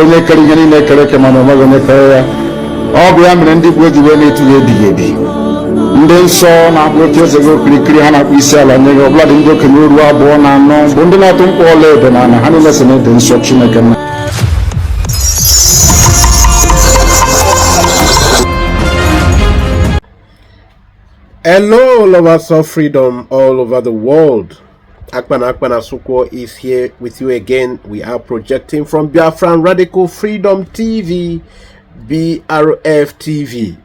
onye kere ihe niile kere eke mana onweghị onye kere ya. Ọ bụ ya mere ndị Igbo ji wee na-etu ya ebighị ebi. Ndị nsọ na-akpụ otu eze gị okirikiri ha na-akpụ isi ala nye gị, ọbụladị ndị okenye oru abụọ na anọ bụ ndị na-atụ mkpụ ọla edo na ana ha niile so na-ede nsọ Chineke nna. Hello, lovers of freedom all over the world. Akpan Asukwo is here with you again. We are projecting from Biafran Radical Freedom TV, BRF TV.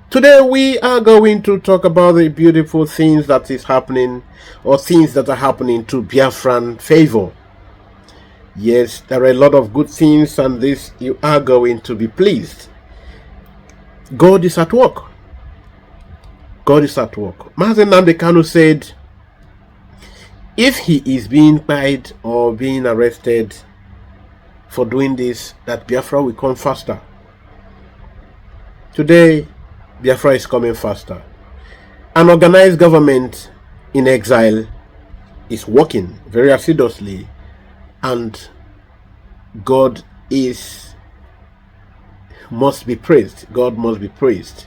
Today we are going to talk about the beautiful things that is happening, or things that are happening to Biafran favor. Yes, there are a lot of good things, and this you are going to be pleased. God is at work. God is at work. Nnamdi Kanu said, if he is being tried or being arrested for doing this, that Biafra will come faster. Today, Biafra is coming faster. An organized government in exile is working very assiduously, and God must be praised. God must be praised.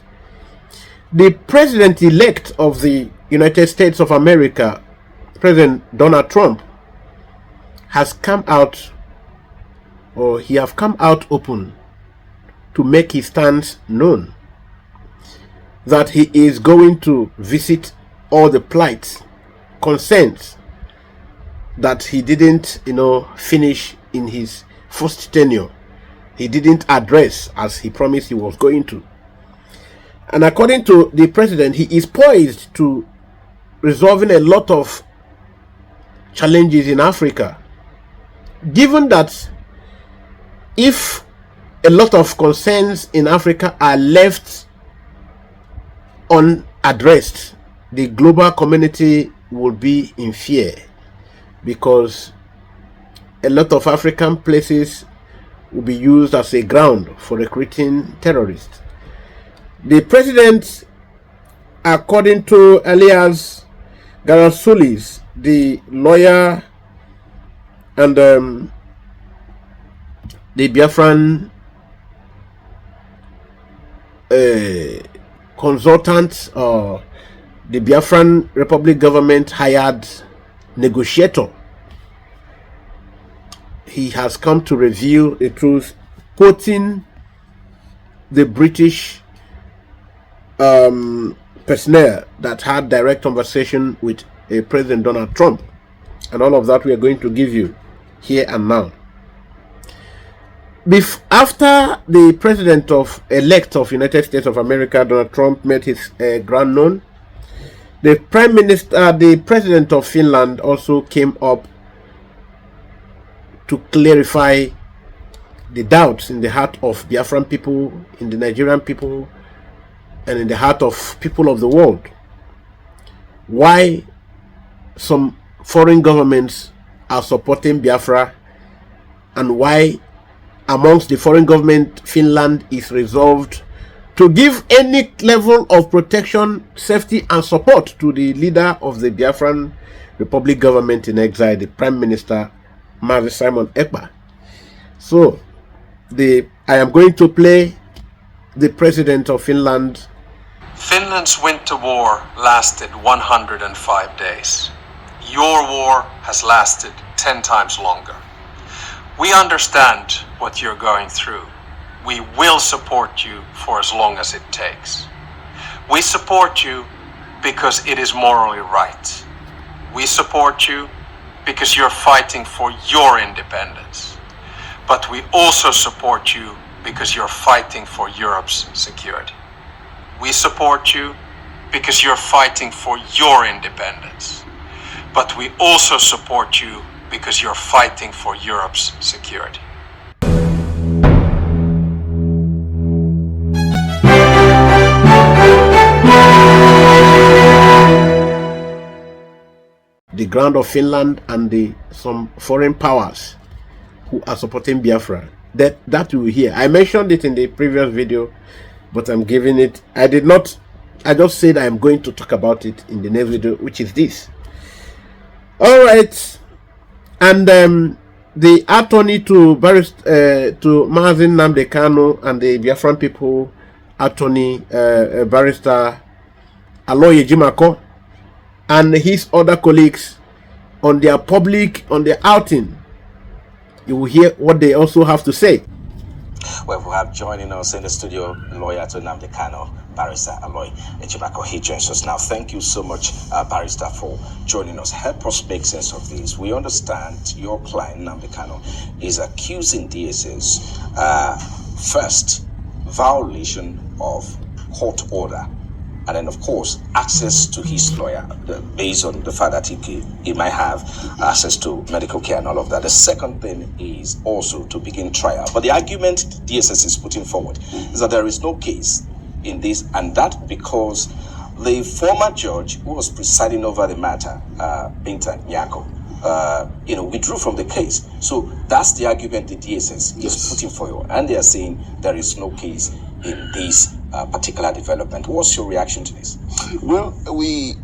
The president-elect of the United States of America, President Donald Trump, has come out, or he have come out open to make his stance known, that he is going to visit all the plights, concerns that he didn't, finish in his first tenure. He didn't address as he promised he was going to. And according to the president, he is poised to resolving a lot of challenges in Africa. Given that if a lot of concerns in Africa are left unaddressed, the global community will be in fear, because a lot of African places will be used as a ground for recruiting terrorists. The president, according to Elias Garasulis, the lawyer and the Biafran consultant, or the Biafran Republic government hired negotiator, he has come to reveal the truth, quoting the British personnel that had direct conversation with President Donald Trump, and all of that we are going to give you here and now. After the president-elect of United States of America, Donald Trump, made his grand-known, the president of Finland also came up to clarify the doubts in the heart of Biafran people, in the Nigerian people, and in the heart of people of the world, why some foreign governments are supporting Biafra, and why amongst the foreign government Finland is resolved to give any level of protection, safety and support to the leader of the Biafran Republic government in exile, the Prime Minister Simon Ekpa. So I am going to play the president of Finland. Finland's winter war lasted 105 days. Your war has lasted 10 times longer. We understand what you're going through. We will support you for as long as it takes. We support you because it is morally right. We support you because you're fighting for your independence. But we also support you because you're fighting for Europe's security. We support you because you're fighting for your independence. But we also support you because you're fighting for Europe's security. The ground of Finland and some foreign powers who are supporting Biafra. That you will hear. I mentioned it in the previous video, but I'm giving it. I just said I'm going to talk about it in the next video, which is this. All right. And the attorney to Mazi Nnamdi Kanu and the Biafran people, attorney barrister Aloy Ejimako, and his other colleagues on their outing. You will hear what they also have to say. Well, we have joining us in the studio lawyer to Nnamdi Kanu, barrister Aloy Ejimako. He joins us now. Thank you so much, barrister, for joining us. Help us make sense of this. We understand your client, Nnamdi Kanu, is accusing DSS, first, violation of court order, and then, of course, access to his lawyer, based on the fact that he might have access to medical care and all of that. The second thing is also to begin trial. But the argument DSS is putting forward is that there is no case in this, and that because the former judge who was presiding over the matter, Binta Nyako, withdrew from the case. So that's the argument the DSS is putting forward, and they are saying there is no case in this particular development. What's your reaction to this? Well, we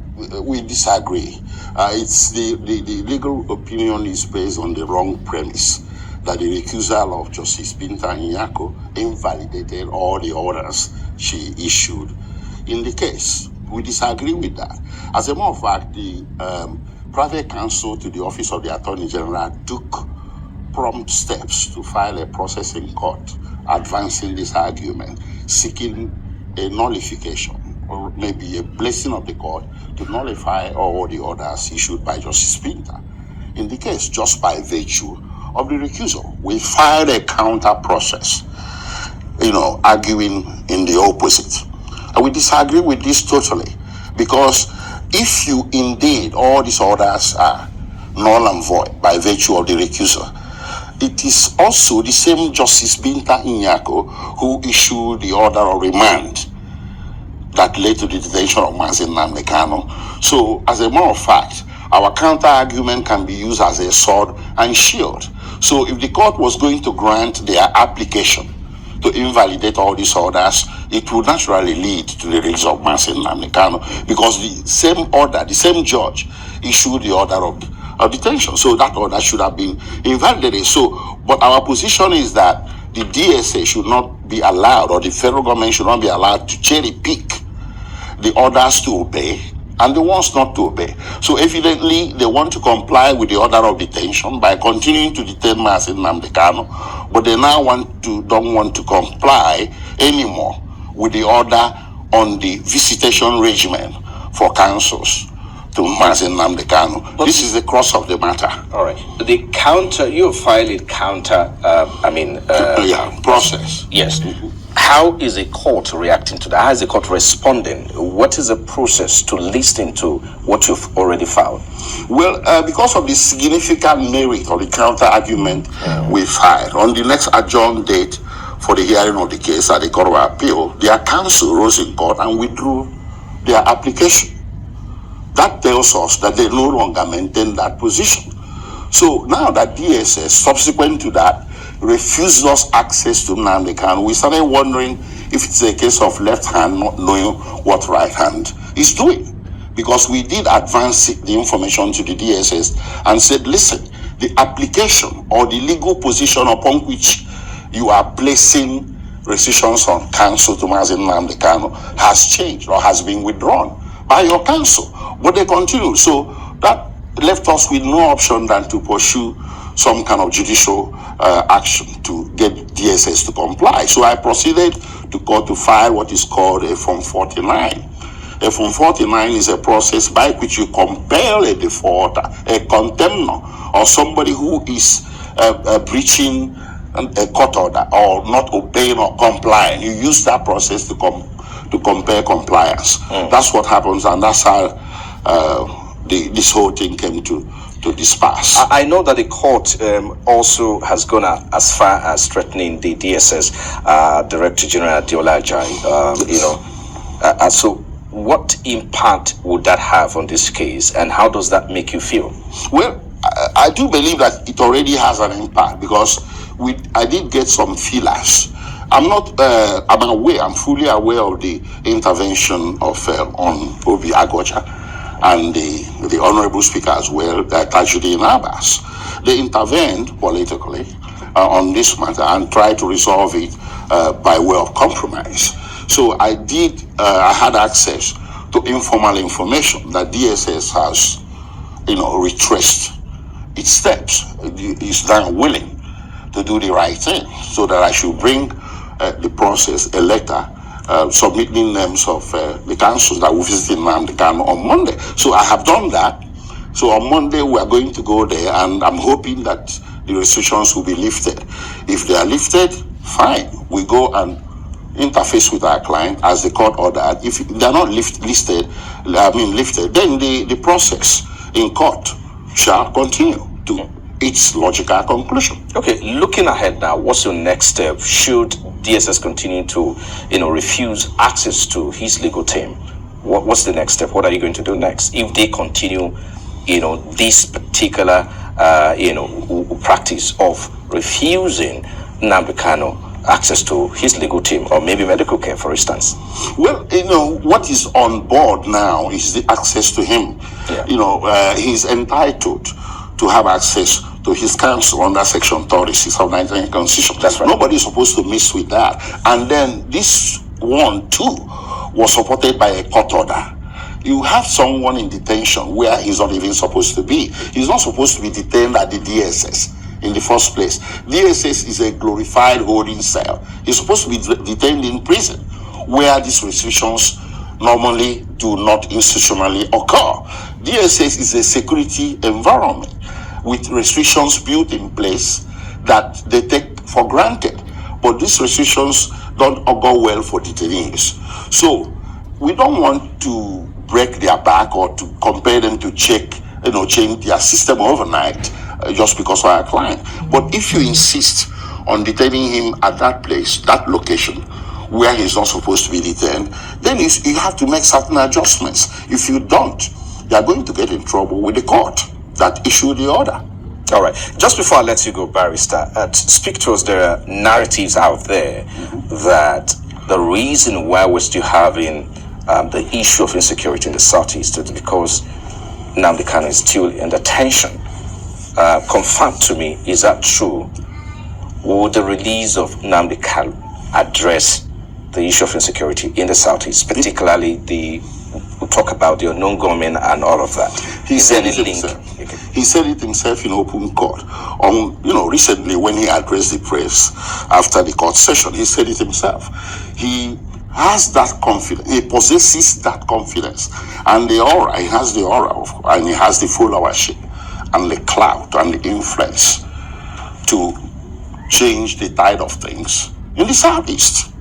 disagree. It's the legal opinion is based on the wrong premise that the recusal of Justice Binta Nyako invalidated all the orders she issued in the case. We disagree with that. As a matter of fact, the private counsel to the Office of the Attorney General took prompt steps to file a process in court advancing this argument, seeking a nullification or maybe a blessing of the court to nullify all the orders issued by Justice Binta in the case, just by virtue of the recusal. We filed a counter process, arguing in the opposite. And we disagree with this totally, because if you indeed, all these orders are null and void by virtue of the recusal, it is also the same Justice Binta Nyako who issued the order of remand that led to the detention of Mazi Nnamdi Kanu. So, as a matter of fact, our counter argument can be used as a sword and shield. So, if the court was going to grant their application to invalidate all these orders, it would naturally lead to the release of Mazi Nnamdi Kanu, because the same order, the same judge issued the order of detention. So that order should have been invalidated. So, but our position is that the DSA should not be allowed, or the federal government should not be allowed to cherry pick the orders to obey and the ones not to obey. So evidently, they want to comply with the order of detention by continuing to detain Mazi Nnamdi Kanu, but they now don't want to comply anymore with the order on the visitation regimen for counsels to Mazi Nnamdi Kanu. This is the crux of the matter. All right. The counter, you filed a counter, process. Yes. Mm-hmm. How is a court reacting to that? How is the court responding? What is the process to listen to what you've already filed? Well, because of the significant merit of the counter argument we filed, on the next adjourned date for the hearing of the case at the Court of Appeal, their counsel rose in court and withdrew their application. That tells us that they no longer maintain that position. So now that DSS, subsequent to that, refused us access to Nnamdi Kanu, we started wondering if it's a case of left hand not knowing what right hand is doing. Because we did advance the information to the DSS and said, listen, the application or the legal position upon which you are placing restrictions on counsel to Mazi Nnamdi Kanu has changed or has been withdrawn by your counsel. But they continue. So that left us with no option than to pursue some kind of judicial action to get DSS to comply. So I proceeded to court to file what is called a Form 49. A Form 49 is a process by which you compel a defaulter, a contemnor, or somebody who is breaching a court order or not obeying or complying. You use that process to compare compliance. That's what happens, and that's how this whole thing came to disperse. I know that the court also has gone as far as threatening the DSS Director General Diola Ajayi. So what impact would that have on this case, and how does that make you feel? Well, I do believe that it already has an impact, because I did get some feelers. I'm fully aware of the intervention of on Obi Agocha and the Honorable Speaker as well, Tajuddin Abbas. They intervened politically on this matter and tried to resolve it by way of compromise. So I had access to informal information that DSS has, retraced its steps. Is now willing to do the right thing, so that I should bring the process a letter submitting names of the councils that will visit Nnamdi Kanu on Monday. So I have done that. So on Monday we are going to go there, and I'm hoping that the restrictions will be lifted. If they are lifted, fine. We go and interface with our client as the court ordered. If they are not lifted, then the process in court shall continue to its logical conclusion. Okay, looking ahead now, what's your next step? Should DSS continue to, refuse access to his legal team? What's the next step? What are you going to do next if they continue, this particular, practice of refusing Nnamdi Kanu access to his legal team, or maybe medical care, for instance? Well, what is on board now is the access to him. Yeah. He's entitled to have access to his counsel under Section 36 of the Nigerian Constitution. That's right. Nobody is supposed to mess with that. And then this one too was supported by a court order. You have someone in detention where he's not even supposed to be. He's not supposed to be detained at the DSS in the first place. DSS is a glorified holding cell. He's supposed to be detained in prison, where these restrictions normally do not institutionally occur. DSS is a security environment with restrictions built in place that they take for granted. But these restrictions don't go well for detainees. So we don't want to break their back or to compel them to change their system overnight just because of our client. But if you insist on detaining him at that place, that location, where he's not supposed to be detained, then you have to make certain adjustments. If you don't, you are going to get in trouble with the court that issued the order. All right. Just before I let you go, Barrister, speak to us. There are narratives out there that the reason why we're still having the issue of insecurity in the Southeast is because Nnamdi Kanu is still in detention. Confirm to me, is that true? Will the release of Nnamdi Kanu address the issue of insecurity in the Southeast, particularly we'll talk about the unknown gunmen and all of that? He said it himself in open court. Recently when he addressed the press after the court session, he said it himself. He has that confidence. He possesses that confidence, and the aura. He has the aura, and he has the followership, and the clout, and the influence to change the tide of things in the Southeast.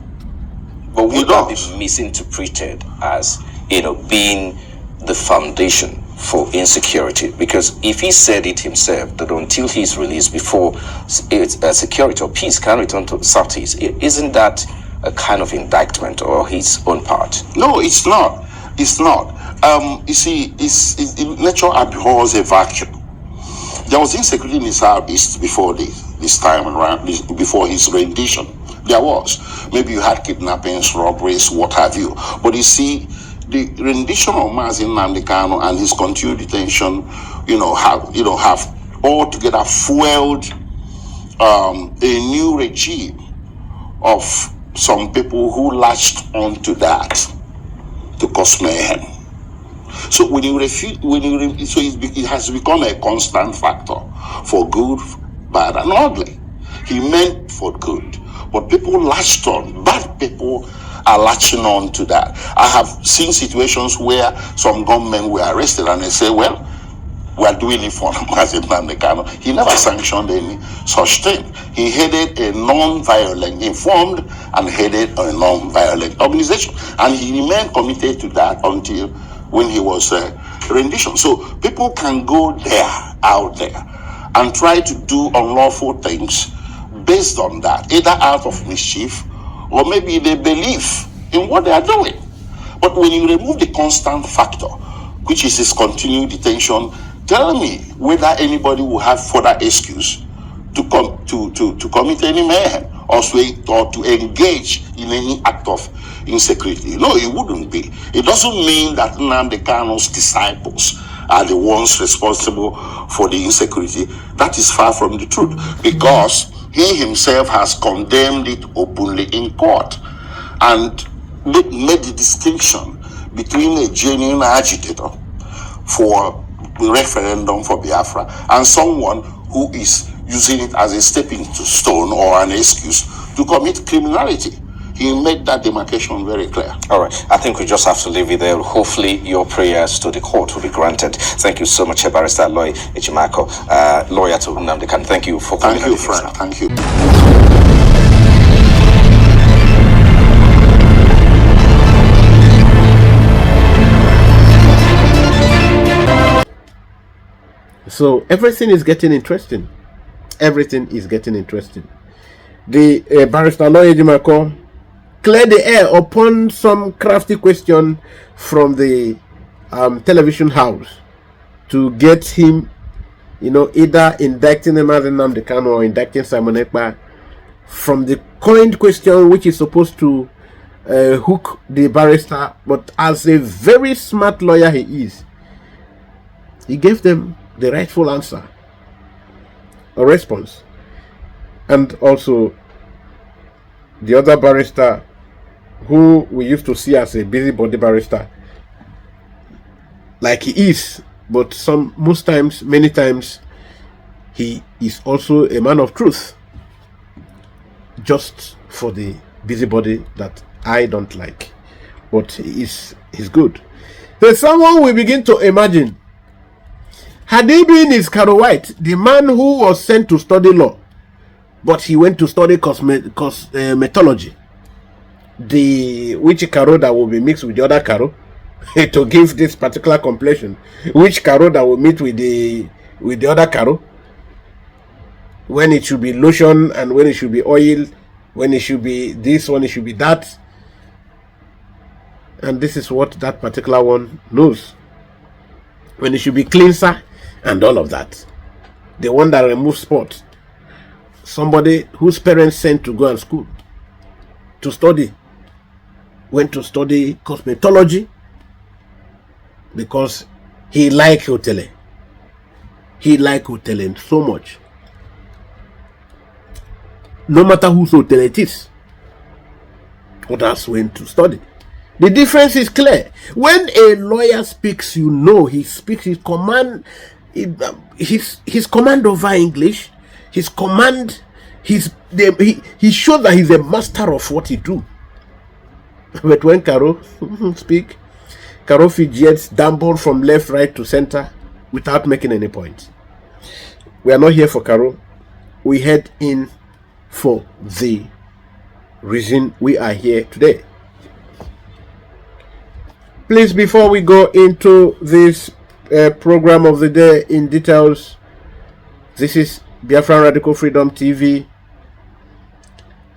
But would that be misinterpreted as, being the foundation for insecurity? Because if he said it himself, that until he's released, before security or peace can return to the Southeast, isn't that a kind of indictment or his own part? No, it's not. It's not. You see, nature abhors a vacuum. There was insecurity in the Southeast before this time around, before his rendition. There was. Maybe you had kidnappings, robberies, what have you. But you see, the rendition of Mazi Nnamdi Kanu and his continued detention, have altogether fueled a new regime of some people who latched onto that to cause mayhem. So it has become a constant factor for good, bad, and ugly. He meant for good, but people latched on. Bad people are latching on to that. I have seen situations where some gunmen were arrested and they say, well, we are doing it for Nnamdi Kanu. He never sanctioned any such thing. He headed a informed and headed a non-violent organization. And he remained committed to that until when he was rendition. So people can go out there, and try to do unlawful things based on that, either out of mischief or maybe they believe in what they are doing. But when you remove the constant factor, which is his continued detention, tell me whether anybody will have further excuse to commit any mayhem or to engage in any act of insecurity. No, it wouldn't be. It doesn't mean that Nnamdi Kanu's disciples are the ones responsible for the insecurity. That is far from the truth, because he himself has condemned it openly in court and made the distinction between a genuine agitator for the referendum for Biafra and someone who is using it as a stepping stone or an excuse to commit criminality. He made that demarcation very clear. All right. I think we just have to leave it there. Hopefully your prayers to the court will be granted. Thank you so much, Barrister Aloy Ejimakor, lawyer to Nnamdi Kanu. Thank you for coming. Thank you, Frank. Thank you. So everything is getting interesting. Everything is getting interesting. The Barrister Aloy Ejimakor cleared the air upon some crafty question from the television house to get him, either indicting him as Nnamdi Kanu or indicting Simon Ekpa, from the coined question which is supposed to hook the barrister. But as a very smart lawyer he is, he gave them the rightful answer or response. And also the other barrister, who we used to see as a busybody barrister, like he is, but many times he is also a man of truth, just for the busybody that I don't like, but he's good. There's someone we begin to imagine, had he been Iscaro White, the man who was sent to study law, but he went to study cosmetology, which caro that will be mixed with the other caro to give this particular complexion, which caro that will meet with the other caro, when it should be lotion and when it should be oil, when it should be this, when it should be that. And this is what that particular one knows, when it should be cleanser and all of that. The one that removes spots. Somebody whose parents sent to go and school to study, went to study cosmetology because he liked hoteling. He liked hoteling so much. No matter whose hotel it is, others went to study. The difference is clear. When a lawyer speaks, he speaks his command, his command over English, his command, he shows that he's a master of what he do. But when Caro speak, Caro fidgets, damble from left, right to center without making any point. We are not here for Caro. We head in for the reason we are here today. Please, before we go into this program of the day in details, this is Biafra Radical Freedom TV.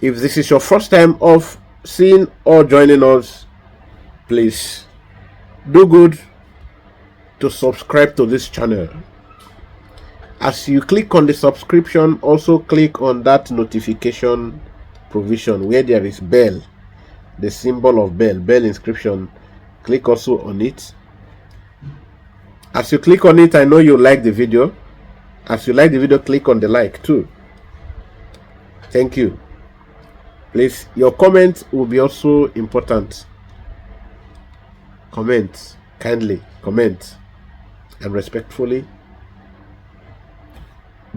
If this is your first time of seeing or joining us, please do good to subscribe to this channel. As you click on the subscription, also click on that notification provision where there is bell, the symbol of bell inscription. Click also on it. As you click on it, I know you like the video. As you like the video, click on the like too. Thank you. Please, your comment will be also important. Comment, kindly comment, and respectfully.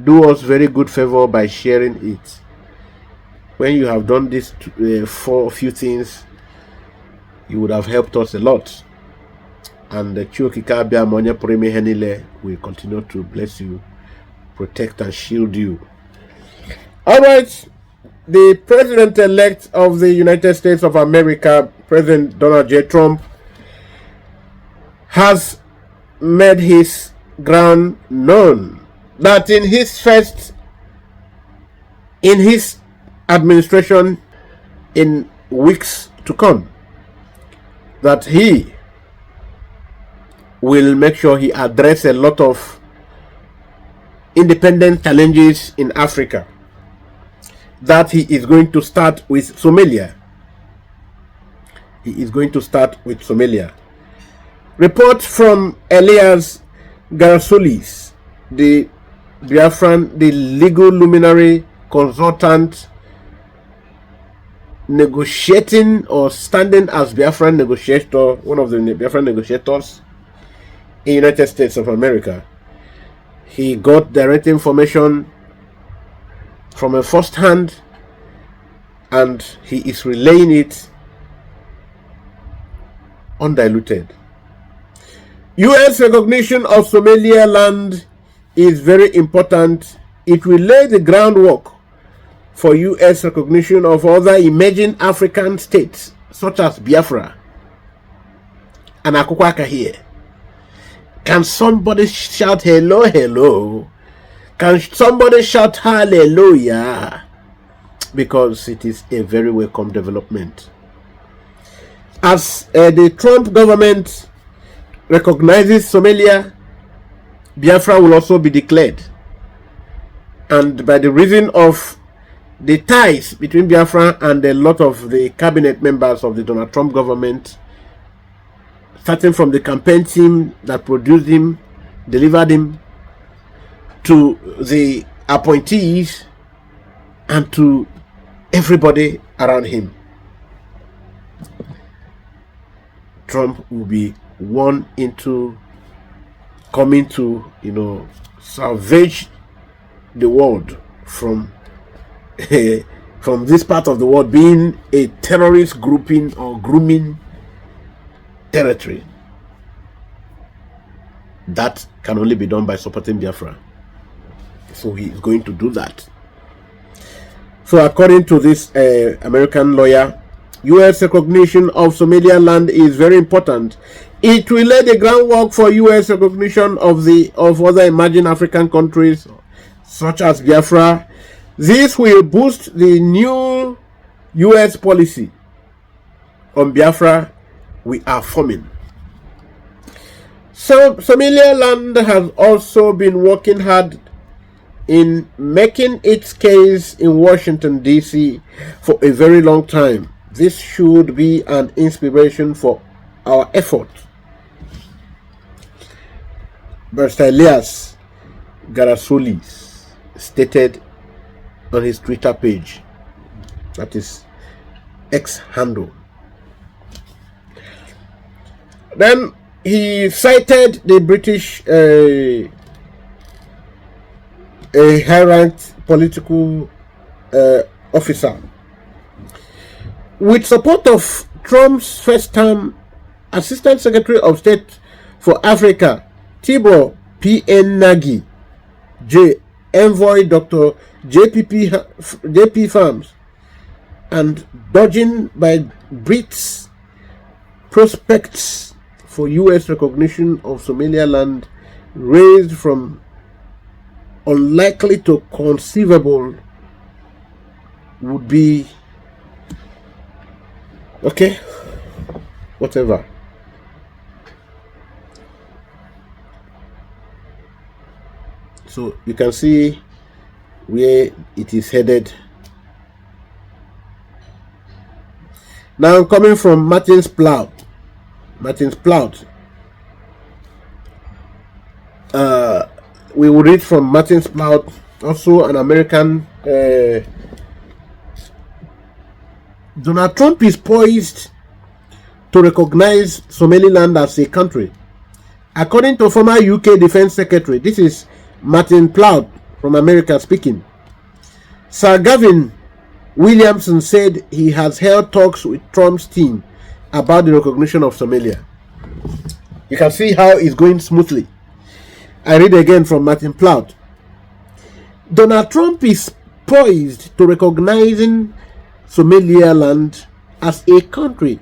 Do us very good favor by sharing it. When you have done this for a few things, you would have helped us a lot. And the Chiukwu will continue to bless you, protect and shield you. All right. The president-elect of the United States of America, President Donald J. Trump, has made his ground known that in his administration, in weeks to come, that he will make sure he address a lot of independent challenges in Africa. that he is going to start with Somalia. He is going to start with Somalia. Report from Elias Garasolis, the Biafran, the legal luminary consultant negotiating or standing as Biafran negotiator, one of the Biafran negotiators in United States of America. He got direct information from a first hand and he is relaying it undiluted. U.S. recognition of Somaliland is very important. It will lay the groundwork for U.S. recognition of other emerging African states such as Biafra and Akukwaka here. Can somebody shout hello, hello? Can somebody shout hallelujah? Because it is a very welcome development. As the Trump government recognizes Somalia, Biafra will also be declared. And by the reason of the ties between Biafra and a lot of the cabinet members of the Donald Trump government, starting from the campaign team that produced him, delivered him, to the appointees, and to everybody around him, Trump will be one into coming to, salvage the world from from this part of the world being a terrorist grouping or grooming territory. That can only be done by supporting Biafra. So he is going to do that. So according to this American lawyer, U.S. recognition of Somaliland is very important. It will lay the groundwork for U.S. recognition of other emerging African countries such as Biafra. This will boost the new U.S. policy on Biafra we are forming. So Somaliland has also been working hard in making its case in Washington, D.C. for a very long time. This should be an inspiration for our effort. Mr. Elias Garasolis stated on his Twitter page, that is X handle. Then he cited the British a high-ranked political officer with support of Trump's first-term Assistant Secretary of State for Africa, Tibor P.N. Nagy, Envoy Dr. J.P. Farms, and dodging by Brits prospects for U.S. recognition of Somaliland raised from unlikely to conceivable would be okay, whatever. So you can see where it is headed. Now coming from Martin's Plout. We will read from Martin's Plout, also an American. Donald Trump is poised to recognize Somaliland as a country. According to former UK Defense Secretary, this is Martin Plout from America speaking, Sir Gavin Williamson said he has held talks with Trump's team about the recognition of Somalia. You can see how it's going smoothly. I read again from Martin Plout. Donald Trump is poised to recognizing Somaliland as a country.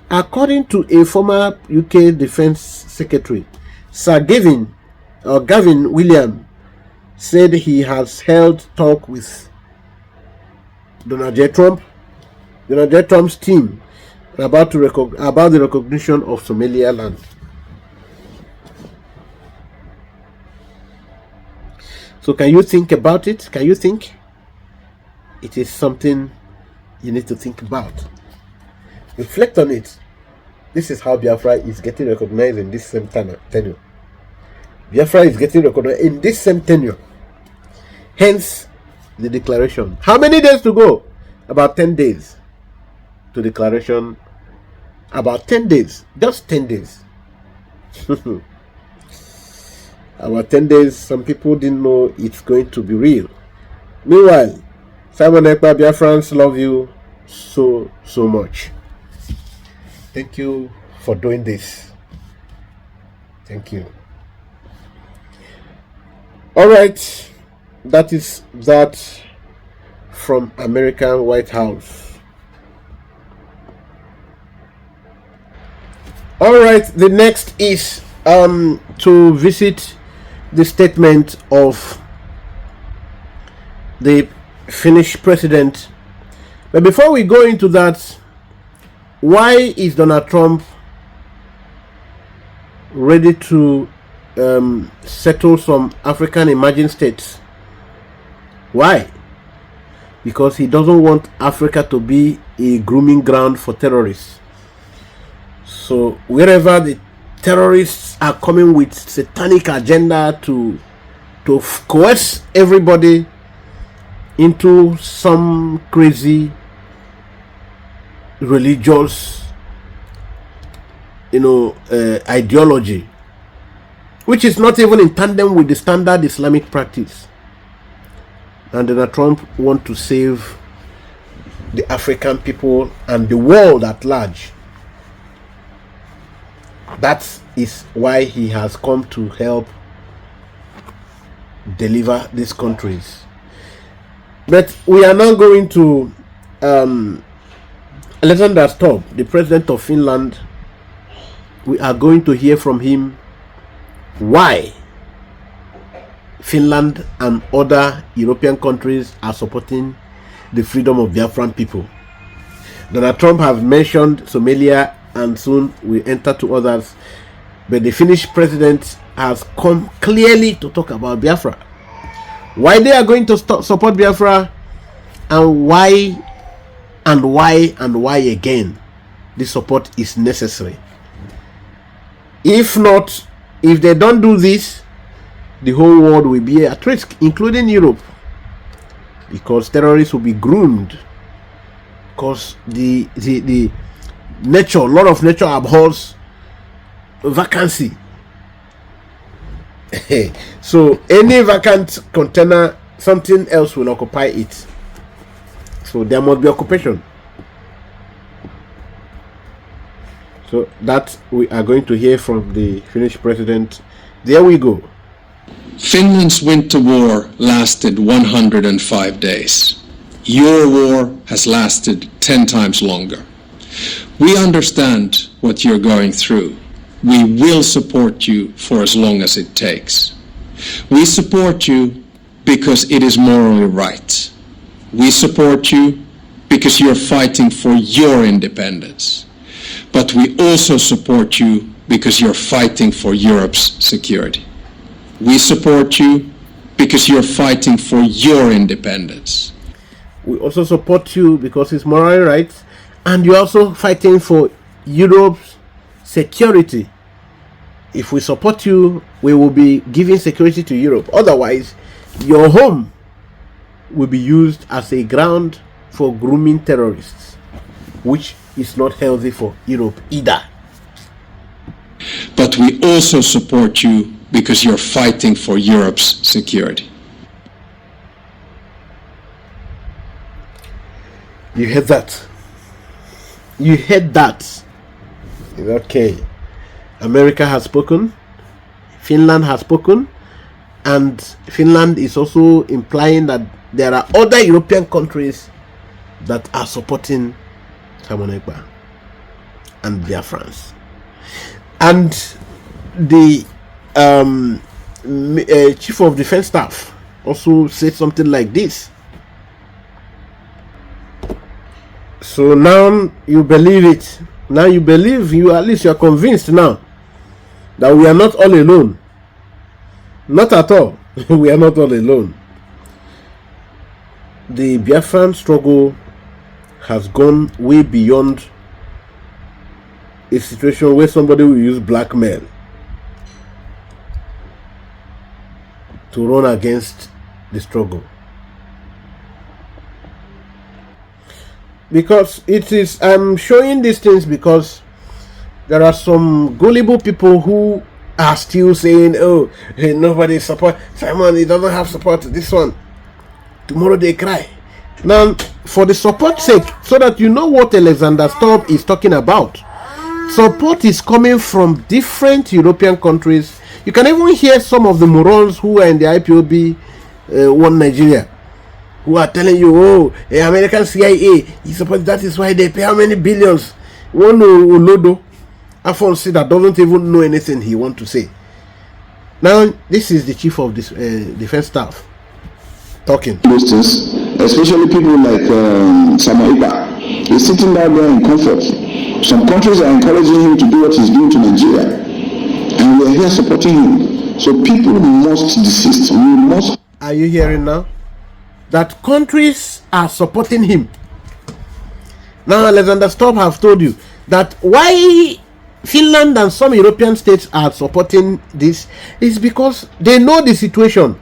According to a former UK Defense Secretary, Sir Gavin Williams said he has held talk with Donald J. Trump's team about the recognition of Somaliland. So can you think about it? Can you think? it is something you need to think about. Reflect on it. This is how Biafra is getting recognized in this same tenure. Biafra is getting recognized in this same tenure. Hence the declaration. How many days to go? About 10 days to declaration. About 10 days. Just 10 days. About 10 days. Some people didn't know it's going to be real. Meanwhile, Simon Ekpa, Biafrans love you so much. Thank you for doing this. Thank you. All right. That is that from American White House. All right. The next is to visit the statement of the Finnish president. But before we go into that, why is Donald Trump ready to settle some African emerging states? Why? Because he doesn't want Africa to be a grooming ground for terrorists. So wherever the terrorists are coming with satanic agenda to coerce everybody into some crazy religious ideology, which is not even in tandem with the standard Islamic practice. And Donald Trump wants to save the African people and the world at large. That is why he has come to help deliver these countries. But we are now going to Alexander Stubb, the president of Finland. We are going to hear from him why Finland and other European countries are supporting the freedom of Biafran people. Donald Trump has mentioned Somalia and soon we enter to others, but the Finnish president has come clearly to talk about Biafra. Why they are going to support Biafra, and why again this support is necessary. If not, if they don't do this, the whole world will be at risk, including Europe, because terrorists will be groomed. Because the nature, a lot of nature abhors vacancy. So any vacant container, something else will occupy it. So there must be occupation. So that we are going to hear from the Finnish president. There we go. Finland's winter war lasted 105 days. Your war has lasted 10 times longer. We understand what you're going through. We will support you for as long as it takes. We support you because it is morally right. We support you because you're fighting for your independence. But we also support you because you're fighting for Europe's security. We support you because you're fighting for your independence. We also support you because it's morally right, and you're also fighting for Europe's security. If we support you, we will be giving security to Europe. Otherwise, your home will be used as a ground for grooming terrorists, which is not healthy for Europe either. But we also support you because you're fighting for Europe's security. You heard that? You heard that? Okay. America has spoken. Finland has spoken. And Finland is also implying that there are other European countries that are supporting Simon Ekpa and Biafrans. And the Chief of Defense Staff also said something like this. So now you believe it. Now you believe, at least you are convinced now that we are not all alone. Not at all. We are not all alone. the Biafran struggle has gone way beyond a situation where somebody will use blackmail to run against the struggle. Because it is, I'm showing these things because there are some gullible people who are still saying, oh, hey, nobody support Simon, he doesn't have support this one. Tomorrow they cry. Now, for the support sake, so that you know what Alexander Stubb is talking about, support is coming from different European countries. You can even hear some of the morons who are in the IPOB One Nigeria, who are telling you, oh, American CIA, he supports, that is why they pay how many billions. One Olodo, Afonso that doesn't even know anything he wants to say. Now, this is the chief of this defense staff talking. Those things, especially people like Samaiba, he's sitting down there in comfort. Some countries are encouraging him to do what he's doing to Nigeria, and we're here supporting him. So people must desist. We must. Are you hearing now? That countries are supporting him. Now, Alexander Stubb have told you that why Finland and some European states are supporting this is because they know the situation.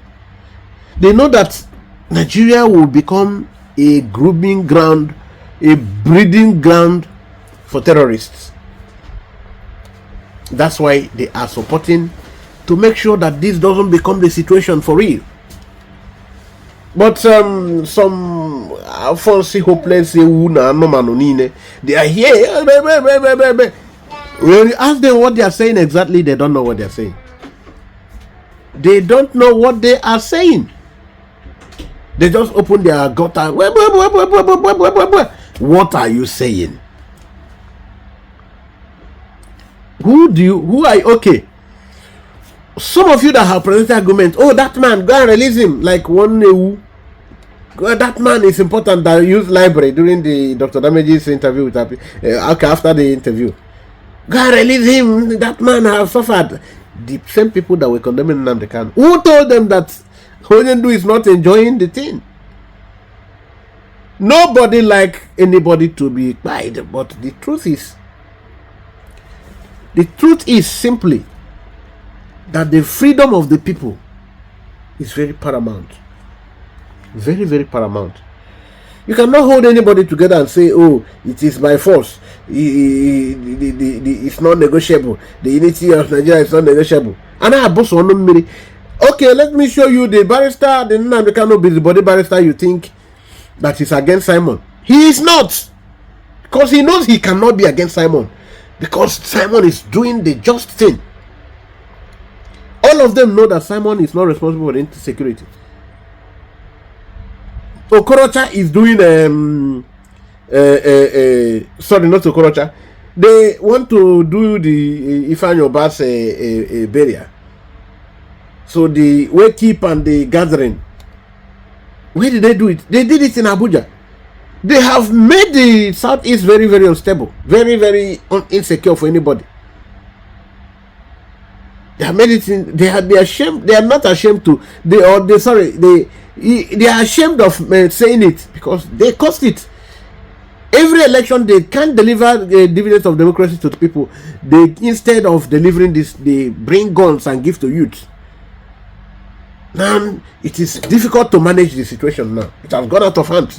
They know that Nigeria will become a grooming ground, a breeding ground for terrorists. That's why they are supporting, to make sure that this doesn't become the situation for real. But some Afonso hopeless, they are here. When you ask them what they are saying exactly, they don't know what they are saying. They don't know what they are saying. They just open their gutter. What are you saying? Who are you? Okay. Some of you that have presented argument, oh, that man, go and release him. Like one that man is important, that used library during the Dr. Damage's interview with after the interview. Go and release him. That man has suffered. The same people that were condemning Nnamdi Kanu, who told them that Honyendu is not enjoying the thing. Nobody like anybody to be quiet, but the truth is simply that the freedom of the people is very paramount. Very, very paramount. You cannot hold anybody together and say, oh, it is by force. It's not negotiable. The unity of Nigeria is not negotiable. And I boss on me. Okay, let me show you the barrister, the Nnamdi Kanu busybody barrister you think that is against Simon. He is not. Because he knows he cannot be against Simon. Because Simon is doing the just thing. All of them know that Simon is not responsible for the insecurity. Okorocha is doing sorry, not Okorocha. They want to do the Ifeanyi Oba's burial. So the wake-keep and the gathering. Where did they do it? They did it in Abuja. They have made the Southeast very, very unstable, very, very insecure for anybody. They have made it in. They are ashamed. They are not ashamed to. They are ashamed of saying it because they cost it. Every election they can't deliver dividends of democracy to the people. They, instead of delivering this, they bring guns and give to youth. Now it is difficult to manage the situation. Now it has gone out of hand.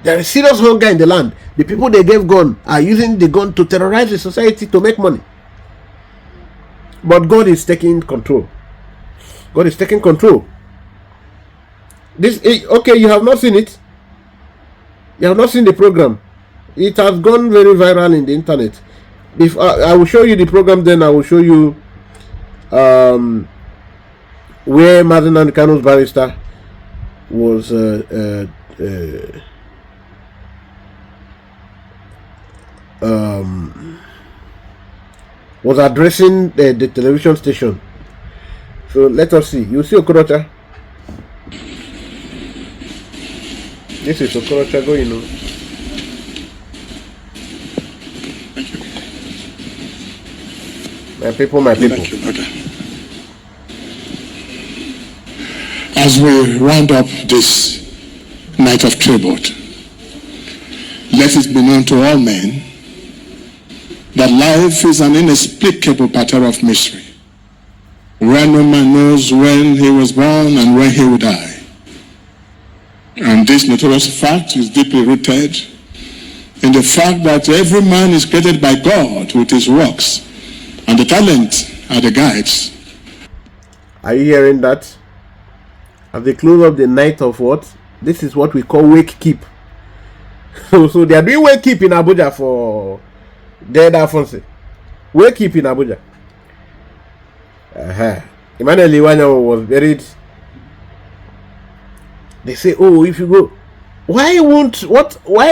There is serious hunger in the land. The people they gave gun are using the gun to terrorize the society to make money. But God is taking control. God is taking control. This, okay, you have not seen it. You have not seen the program. It has gone very viral in the internet. If I will show you the program, then I will show you where Nnamdi Kanu's barrister was addressing the television station. So let us see. You see Okorocha? This is Okorocha going on. Thank you. My people, my people. Thank you. Okay. As we round up this night of tribute, let it be known to all men that life is an inexplicable pattern of mystery, where no man knows when he was born and when he will die. And this notorious fact is deeply rooted in the fact that every man is created by God with his works, and the talent are the guides. Are you hearing that? At the close of the night of what? This is what we call wake keep. So they are doing wake keep in Abuja for dead Alphonse. Wake keep in Abuja. Emmanuel Iwanya was buried. They say, oh, if you go, why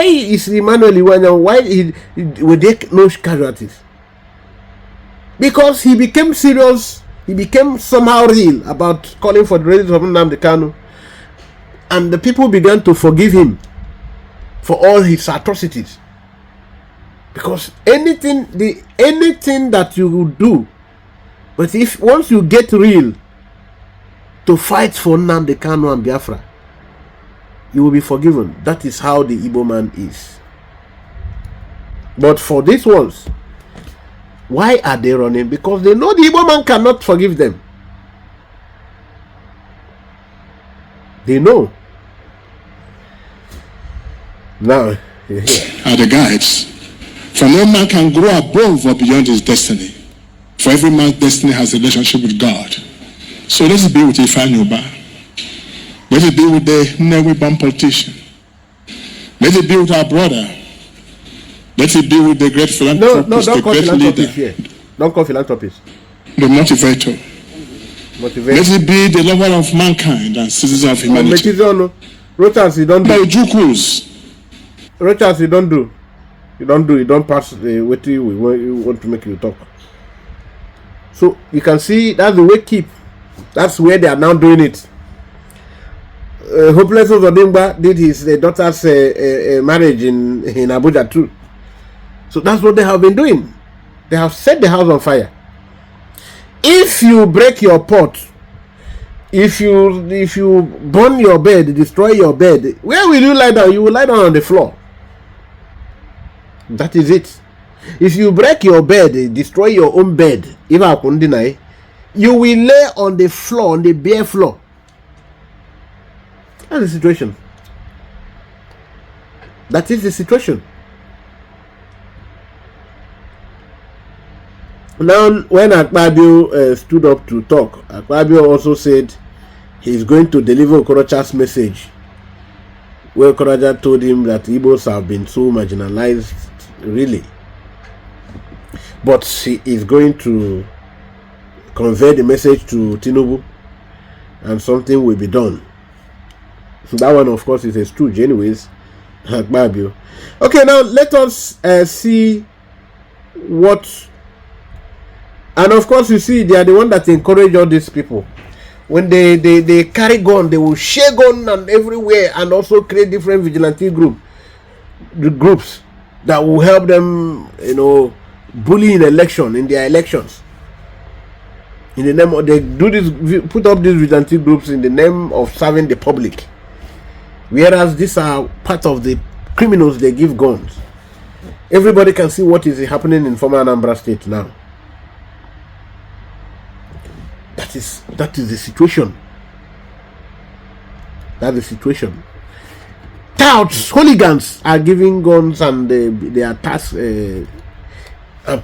is Emmanuel Iwanya, would there no casualties? Because he became serious, he became somehow real about calling for the release of Nnamdi Kanu, and the people began to forgive him for all his atrocities. Because anything that you will do, but if once you get real to fight for Nnamdi Kanu and Biafra, you will be forgiven. That is how the Igbo man is. But for these ones, why are they running? Because they know the Igbo man cannot forgive them. They know. Now, you're here. Are the guides. For no man can grow above or beyond his destiny. For every man's destiny has a relationship with God. So let's be with Ifeanyi Uba. Let it be with the Nnewi-born politician. Let it be with our brother. Let it be with the great philanthropist, don't the call great leader. here. Don't call philanthropist. The motivator. Let it be the lover of mankind and citizen of humanity. Rochas, you don't do. No, Chiukwu's. Rochas, you don't do. You don't pass the way we want to make you talk. So you can see that's the way keep. That's where they are now doing it. Hopeless Odimba did his daughter's marriage in Abuja too. So that's what they have been doing. They have set the house on fire. If you break your pot, if you burn your bed, destroy your bed, where will you lie down? You will lie down on the floor. That is it. If you break your bed, destroy your own bed, even I couldn't deny, you will lay on the floor, on the bare floor. That's the situation. That is the situation. Now, when Akpabio stood up to talk, Akpabio also said he's going to deliver Okorocha's message, where Okorocha told him that Igbos have been so marginalized, really. But he is going to convey the message to Tinubu, and something will be done. So that one, of course, is a stooge, anyways. Akpabio. Okay, now let us see what. And of course, you see, they are the one that encourage all these people. When they carry gun, they will share gun and everywhere, and also create different vigilante groups that will help them, bully in their elections. In the name of, they do this, put up these vigilante groups in the name of serving the public. Whereas these are part of the criminals they give guns. Everybody can see what is happening in former Anambra State now. That is the situation. That's the situation. Touts, hooligans are giving guns and they are tasked, and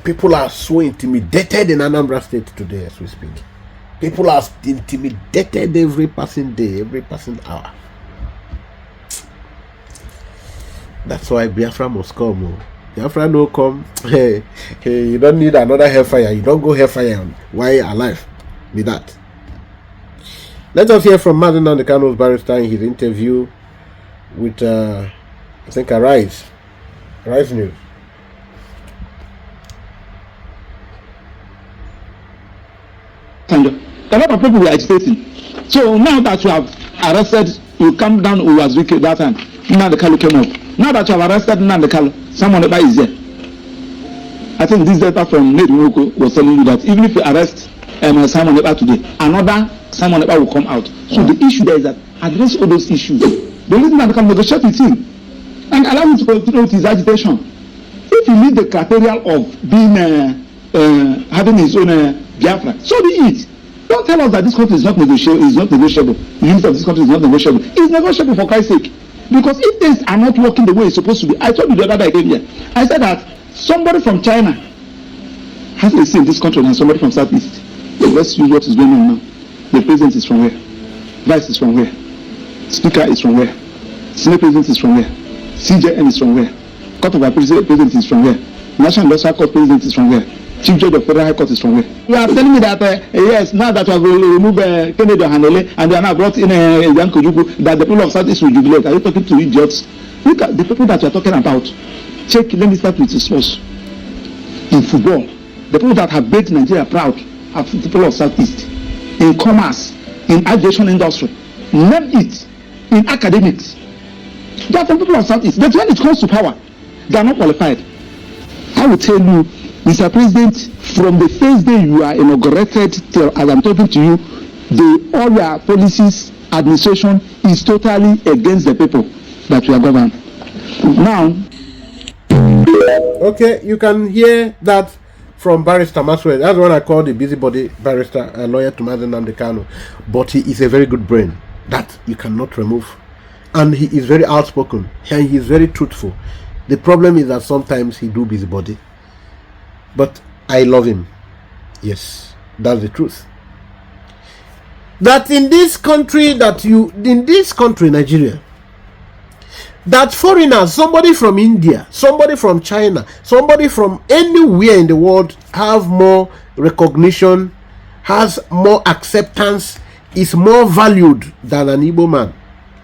people are so intimidated in Anambra State today as we speak. People are intimidated every passing day, every passing hour. That's why Biafra must come. Biafra no come. Hey, you don't need another hellfire. You don't go hellfire while you're alive. With that, let us hear from Nnamdi Kanu's barrister in his interview with I think Arise News. And a lot of people were agitating. So now that you have arrested, you come down who was wicked that time. Nnamdi Kanu came up. Now that you have arrested Nnamdi Kanu, someone is there. I think this data from Ned Nwoko was telling you that even if you arrest Simon Ekpa today, another Simon Ekpa will come out. So the issue there is that address all those issues. The reason that can negotiate with him and allow him to continue with his agitation. If he meet the criteria of being having his own Biafra, so be it. Don't tell us that this country is not negotiable. Is not negotiable. The unity of this country is not negotiable. It's negotiable for Christ's sake. Because if things are not working the way it's supposed to be, I told you the other day I came here. I said that somebody from China has a say in this country and somebody from Southeast. So let's use what is going on now. The president is from where? Vice is from where? Speaker is from where? Senate president is from where? CJN is from where? Court of Appeal president is from where? National Industrial Court president is from where? Chief Judge of Federal High Court is from where? You are telling me that yes, now that we have removed Kennedy Hanele and they are now brought in Chiukwu, that the people of Southeast will jubilate. Are you talking to idiots? Look at the people that you are talking about. Check, let me start with the source. In football, the people that have made Nigeria proud are the people of Southeast. In commerce, in aviation industry, name it. In academics, they are from people of Southeast. But when it comes to power, they are not qualified. I will tell you, Mr. President, from the first day you are inaugurated till as I'm talking to you, all your policies, administration is totally against the people that we are governed. Now, okay, you can hear that from Barrister Maxwell. That's what I call the busybody barrister, a lawyer to Nnamdi Kanu. But he is a very good brain that you cannot remove. And he is very outspoken and he is very truthful. The problem is that sometimes he do busybody. But I love him. Yes, that's the truth. That in this country, Nigeria, that foreigners, somebody from India, somebody from China, somebody from anywhere in the world have more recognition, has more acceptance, is more valued than an Igbo man,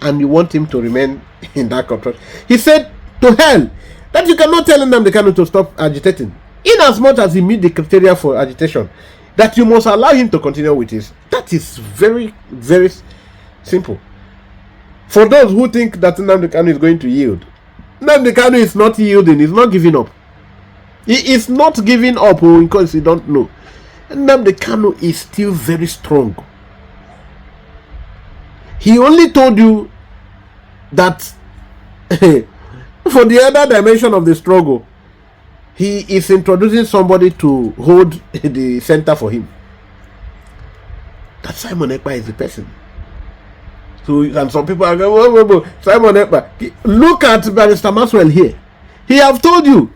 and you want him to remain in that country. He said, to hell, that you cannot tell Nnamdi Kanu to stop agitating. In as much as he meet the criteria for agitation, that you must allow him to continue with his. That is very, very simple. For those who think that Nnamdi Kanu is going to yield, Nnamdi Kanu is not yielding, he's not giving up. He is not giving up because he don't know. Nnamdi Kanu is still very strong. He only told you that for the other dimension of the struggle, he is introducing somebody to hold the center for him. That Simon Ekpa is the person. So, and some people are going, whoa, Simon Ekpa. Look at Barrister Maxwell here. He have told you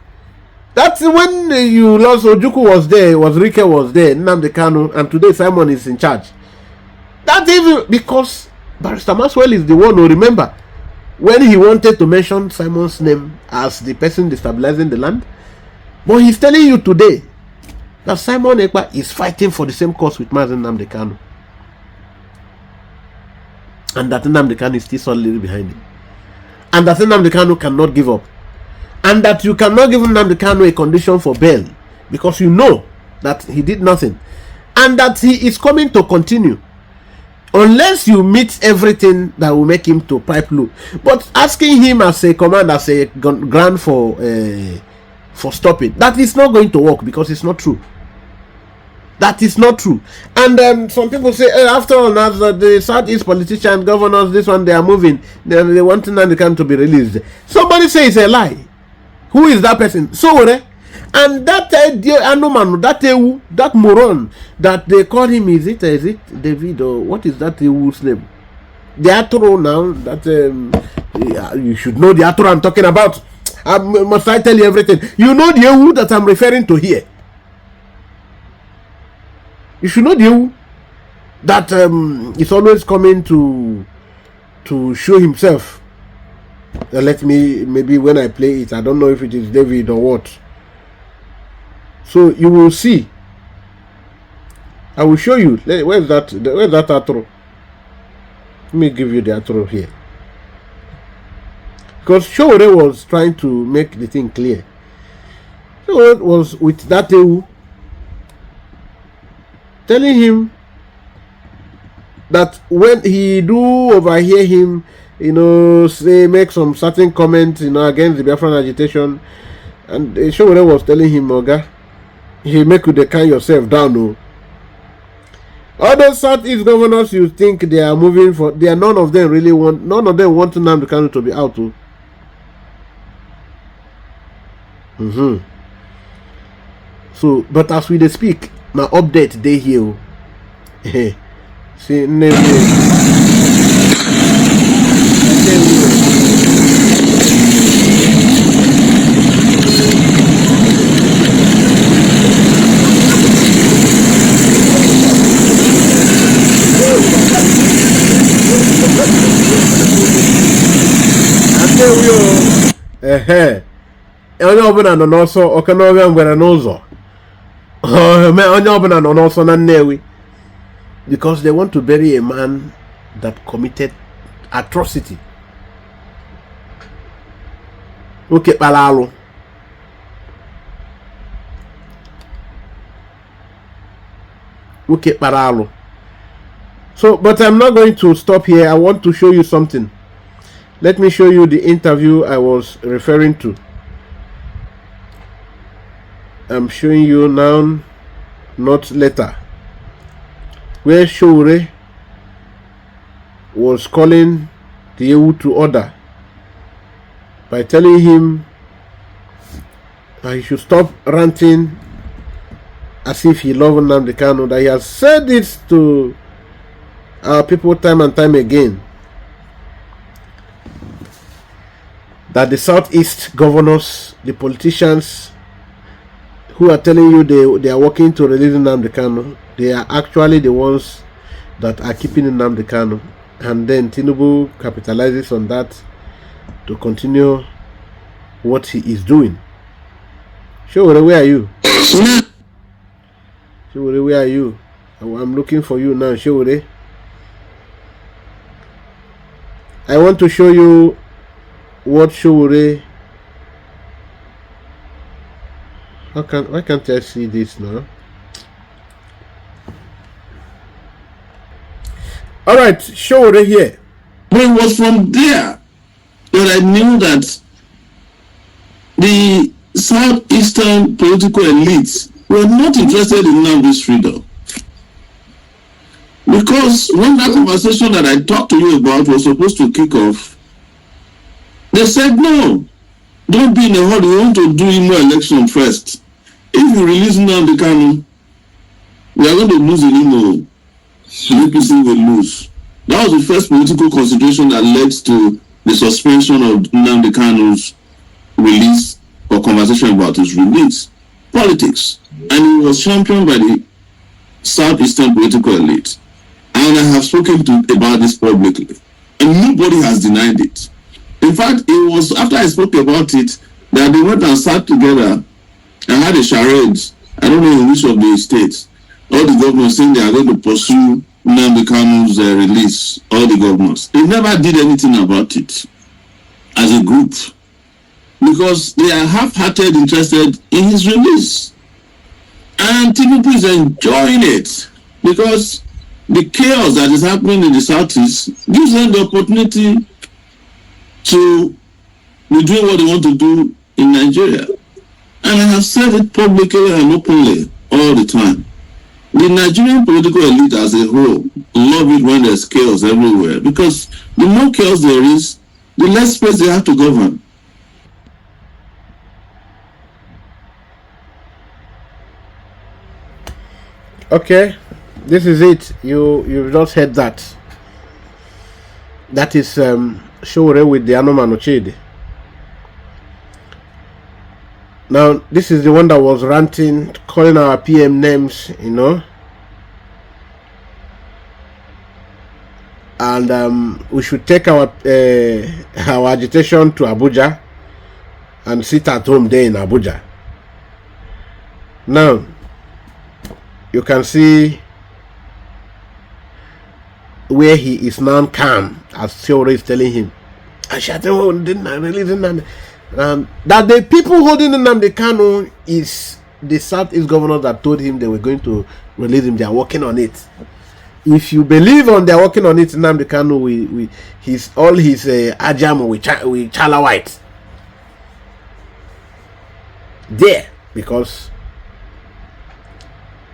that when you lost Ojukwu was there, Rike was there, Nnamdi Kanu, and today Simon is in charge. That even because Barrister Maxwell is the one who remember when he wanted to mention Simon's name as the person destabilizing the land. But he's telling you today that Simon Ekpa is fighting for the same cause with Nnamdi Kanu. And that Nnamdi Kanu is still solidly behind him. And that Nnamdi Kanu cannot give up. And that you cannot give Nnamdi Kanu a condition for bail because you know that he did nothing. And that he is coming to continue. Unless you meet everything that will make him to pipe low. But asking him as a command, as a grant for stopping, that is not going to work because it's not true. That is not true. And some people say, after all, now the Southeast politicians, governors, this one, they are moving. They want Nnamdi Kanu to be released. Somebody say it's a lie. Who is that person? So, and that Anoman, that moron that they call him, is it David or what is that Ewu's name? The Atro now, that you should know the Atro I'm talking about. Must I tell you everything? You know the Ewu that I'm referring to here. You should know the Ewu that is always coming to show himself. Let me, maybe when I play it, I don't know if it is David or what. So you will see. I will show you. Where's that outro? Let me give you the outro here. Because Showore was trying to make the thing clear. Showore was with that Ewu telling him that when he do overhear him, say make some certain comments, against the Biafran agitation, and Showore was telling him, Oga, he make you kind yourself down, All those Southeast governors you think they are moving for, they are none of them want Nnamdi Kanu to be out too. So, but as we speak, now update they here. See, onye ọbụla nọ n'ọsọ ọkanọbịa ngwere n'ụzọ onye ọbụla nọ n'ọsọ na Nnewi, because they want to bury a man that committed atrocity. Nwoke kpara alụ. Nwoke kpara alụ. So, but I'm not going to stop here. I want to show you something. Let me show you the interview I was referring to. I'm showing you now, not later, where Showore was calling the EU to order by telling him he should stop ranting as if he loved Nnamdi Kanu, that he has said this to our people time and time again, that the Southeast governors, the politicians who are telling you they are working to release Nnamdi Kanu, they are actually the ones that are keeping Nnamdi Kanu, and then Tinubu capitalizes on that to continue what he is doing. Showore, where are you? Showore, where are you? I'm looking for you now, Showore. I want to show you what Showore. Why can't I see this now? All right, Showore here. But it was from there that I knew that the Southeastern political elites were not interested in Nnamdi's freedom. Because when that conversation that I talked to you about was supposed to kick off, they said, no, don't be in a hurry, we want to do Imo election first. If you release Nnamdi Kanu, we are going to lose in Imo. APC will lose. That was the first political consideration that led to the suspension of Nnamdi Kanu's release or conversation about his release. Politics. And it was championed by the Southeastern political elite. And I have spoken about this publicly. And nobody has denied it. In fact, it was after I spoke about it that they went and sat together and had a charade. I don't know in which of the states. All the governors saying they are going to pursue Nnamdi Kanu's release. All the governors. They never did anything about it as a group. Because they are half-hearted interested in his release. And Tinubu is enjoying it. Because the chaos that is happening in the Southeast gives them the opportunity to be doing what they want to do in Nigeria. And I have said it publicly and openly all the time. The Nigerian political elite as a whole love it when there's chaos everywhere, because the more chaos there is, the less space they have to govern. Okay, this is it. You've just heard that. That is Showore with the Anoman Ochede. Now, this is the one that was ranting, calling our PM names, you know. And we should take our agitation to Abuja and sit at home there in Abuja. Now, you can see where he is now calm, as Showore is telling him. That the people holding Nnamdi Kanu is the Southeast governor that told him they were going to release him. They are working on it. If you believe on they are working on it, Nnamdi Kanu, all his ajam with Chala White there, because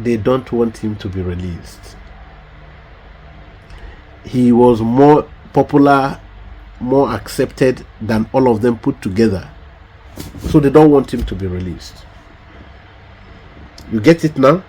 they don't want him to be released. he was more popular, more accepted than all of them put together. So they don't want him to be released. You get it now?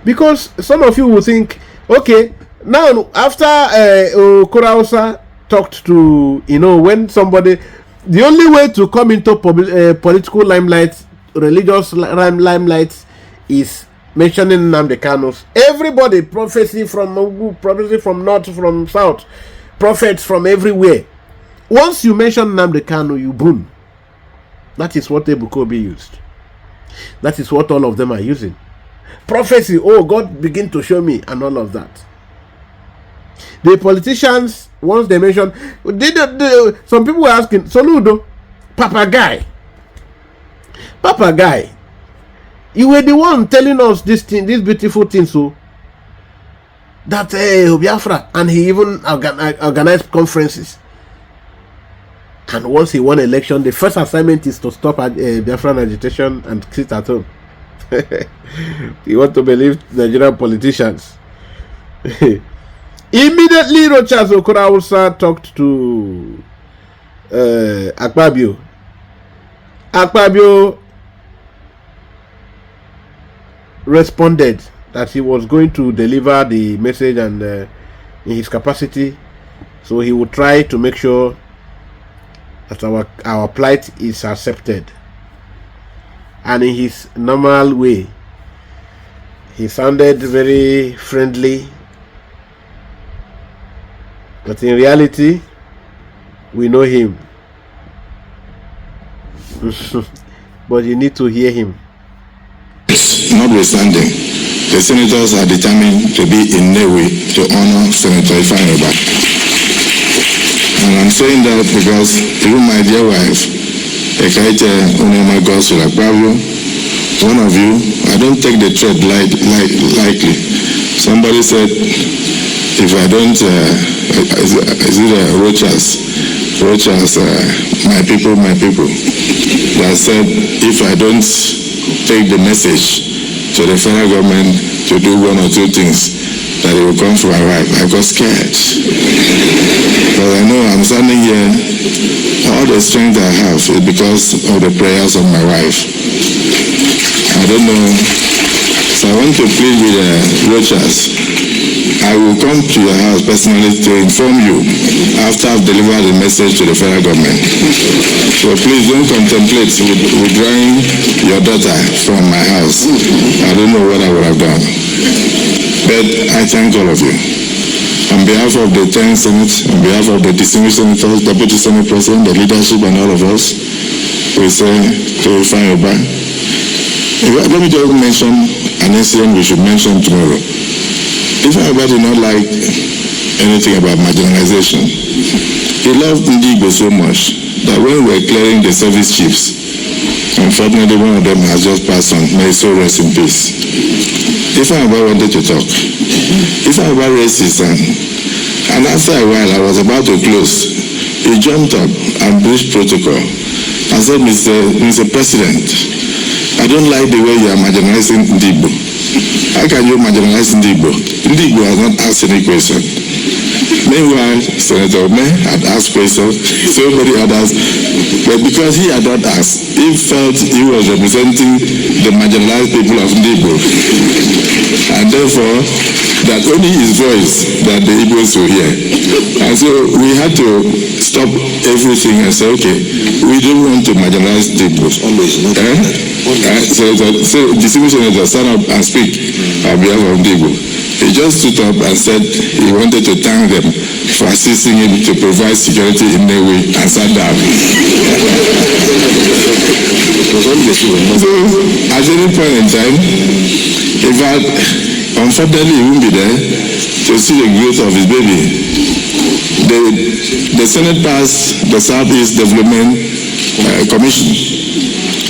Because some of you will think, okay, now after Okorausa talked to, when somebody, the only way to come into political limelight, religious limelight, is mentioning Nnamdi Kanu. Everybody, prophecy from north, from south, prophets from everywhere. Once you mention Nnamdi Kanu, you boom. That is what Ebukobi used. That is what all of them are using. Prophecy, oh, God begin to show me, and all of that. The politicians, once they mention, some people were asking, Soludo, Papa Guy, you were the one telling us this thing, this beautiful thing, so that Biafra, and he even organized conferences. And once he won election, the first assignment is to stop Biafran agitation and sit at home. You want to believe Nigerian politicians? Immediately, Rochas Okorausa talked to Akpabio. Akpabio responded that he was going to deliver the message, and in his capacity, so he would try to make sure that our plight is accepted. And in his normal way, he sounded very friendly, but in reality, we know him. But you need to hear him. Notwithstanding, the senators are determined to be in no way to honor Senator Ifeanyi. And I'm saying that because even my dear wife, Ekaite Unema Gospel Akpabio, one of you, I don't take the threat lightly. Somebody said, if I don't, is it Rochas, my people, that said, if I don't take the message to the federal government to do one or two things, that it will come from my wife. I got scared. But I know I'm standing here, all the strength I have is because of the prayers of my wife. I don't know. So I want to plead with Rochas. I will come to your house personally to inform you after I've delivered the message to the federal government. So please don't contemplate withdrawing your daughter from my house. I don't know what I would have done. But I thank all of you. On behalf of the 10 Senate, on behalf of the distinguished senators, Deputy Senate President, the leadership, and all of us, we say to Ifeanyi. Let me just mention an incident we should mention tomorrow. Ifeanyi did not like anything about marginalization. He loved Ndigbo so much that when we were clearing the service chiefs, unfortunately one of them has just passed on, may his soul rest in peace. Ifeanyi wanted to talk. Ifeanyi raised his hand, and after a while I was about to close. He jumped up and breached protocol and said, Mr. President, I don't like the way you are marginalizing Ndigbo. How can you marginalize Ndigbo? Ndigbo has not asked any question. Meanwhile, Senator May had asked questions, so many others, but because he had not asked, he felt he was representing the marginalized people of Ndigbo. And therefore, that only his voice that the Igbos will hear. And so we had to stop everything and say, okay, we don't want to marginalize Igbos. So distinguished senator stand up and speak on behalf of Igbo. He just stood up and said he wanted to thank them for assisting him to provide security in their way and sat down. So at any point in time, in fact, unfortunately he won't be there to see the growth of his baby. The Senate passed the Southeast Development Commission,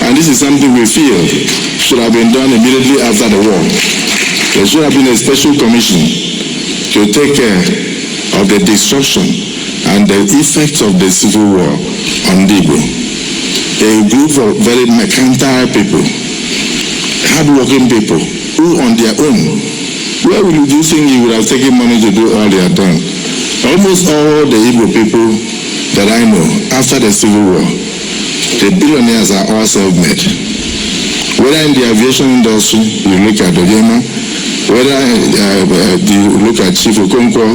and this is something we feel should have been done immediately after the war. There should have been a special commission to take care of the destruction and the effects of the civil war on Igbo. A group of very mercantile people, hard-working people, who on their own, where would you think you would have taken money to do all they had done? Almost all the Igbo people that I know after the Civil War, the billionaires are all self-made. Whether in the aviation industry, you look at Oyema, whether you look at Chief Okonkwo,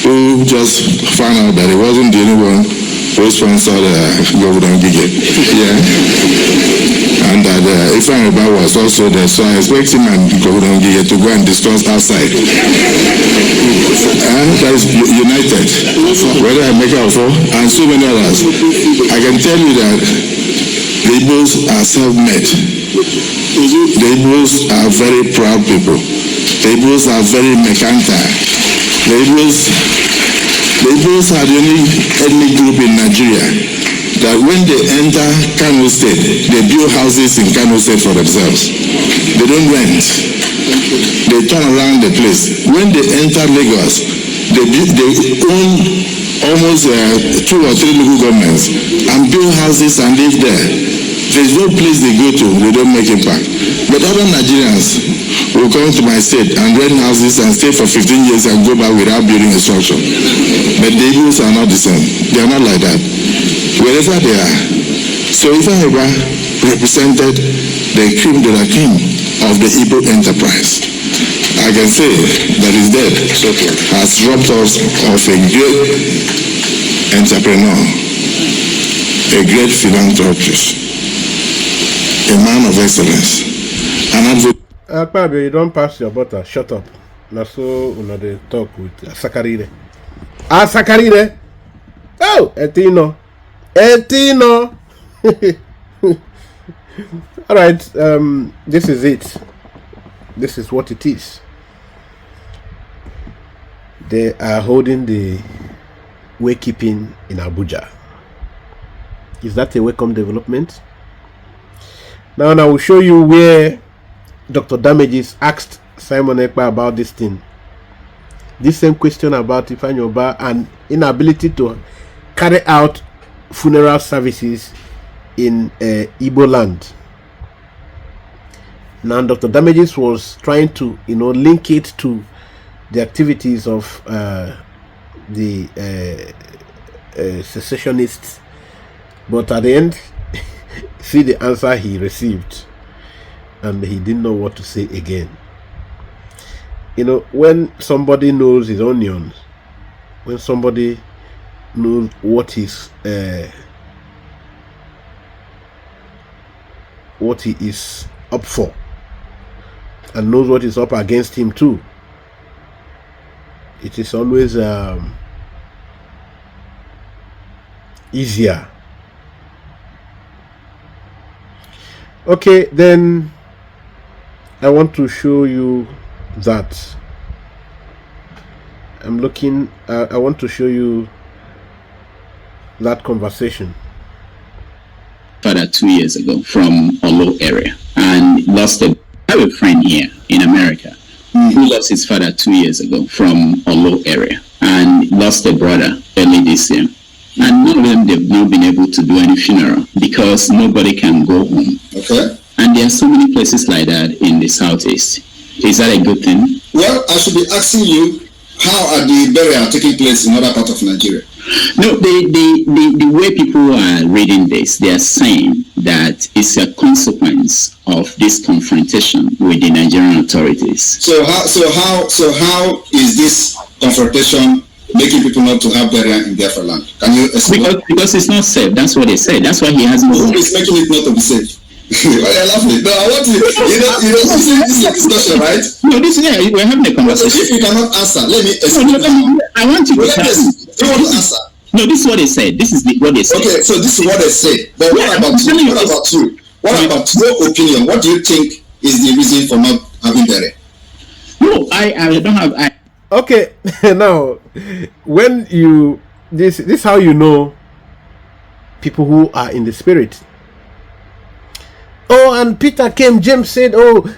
who just found out that he wasn't the only one who sponsored Governor Gige. Yeah. And that Ifeanyi Uba was also there, so I expect him and Governor Gige to go and discuss outside. And that is united. Whether I make out for, and so many others. I can tell you that the Igbos are self-made. The Igbos are very proud people. The Igbos are very mercantile. The Igbos are the only ethnic group in Nigeria that when they enter Kano State, they build houses in Kano State for themselves. They don't rent. They turn around the place. When they enter Lagos, they own almost 2 or 3 local governments and build houses and live there. There's no place they go to, they don't make it back. But other Nigerians will come to my state and rent houses and stay for 15 years and go back without building a structure. But the Igbos are not the same. They are not like that. Wherever they are. So Ifeanyi Uba represented the cream de la cream of the Igbo enterprise. I can say that his death has robbed us of a great entrepreneur, a great philanthropist, a man of excellence, an advocate. Akpabio, you don't pass your butter. Shut up. Now so they talk with Sakarire. Sakarire. Oh, Etino. All right. This is it. This is what it is. They are holding the waykeeping in Abuja. Is that a welcome development? Now I will show you where Dr. Damages asked Simon Ekpa about this thing. This same question about Ifeanyi Uba and inability to carry out funeral services in Igbo land. Now Dr. Damages was trying to link it to the activities of the secessionists, but at the end see the answer he received, and he didn't know what to say again. When somebody knows his onions, when somebody knows what he is up for, and knows what is up against him too, it is always easier. Okay, then I want to show you that I want to show you that conversation. Father 2 years ago from Olo area, and lost I have a friend here in America who lost his father 2 years ago from Olo area, and lost a brother early this year. And none of them, they've not been able to do any funeral because nobody can go home. Okay. And there are so many places like that in the southeast. Is that a good thing? Well, I should be asking you, how are the burial taking place in other parts of Nigeria? No, the way people are reading this, they are saying that it's a consequence of this confrontation with the Nigerian authorities. So how is this confrontation making people not to have burial in Biafra land? Can you explain? Because it's not safe. That's what they say. That's why he hasn't. Who is making it not to be safe? Why are you laughing? No, I want you. This is a discussion, right? No, we're having a conversation. If you cannot answer, let me explain. I want you to you want to answer. No, this is what they said. This is what they said. Okay, so this is what they say. But what about you? What about you? What about your opinion? What do you think is the reason for not having burial? No, I don't have. Okay, now when you this is how you know people who are in the spirit. Oh, and Peter came, James said,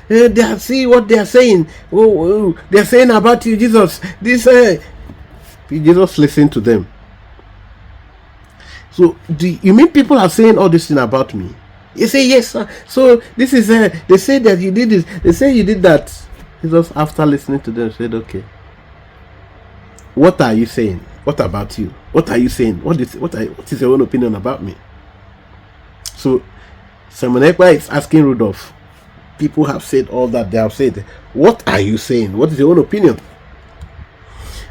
they see what they are saying. Oh, they are saying about you, Jesus. Jesus listened to them. So, you mean people are saying all this thing about me? You say, yes, sir. So, this is, they say that you did this. They say you did that. Jesus, after listening to them, said, okay. What are you saying? What about you? What are you saying? What is your own opinion about me? So Simon Ekpa is asking Rudolph. People have said all that they have said. What are you saying? What is your own opinion?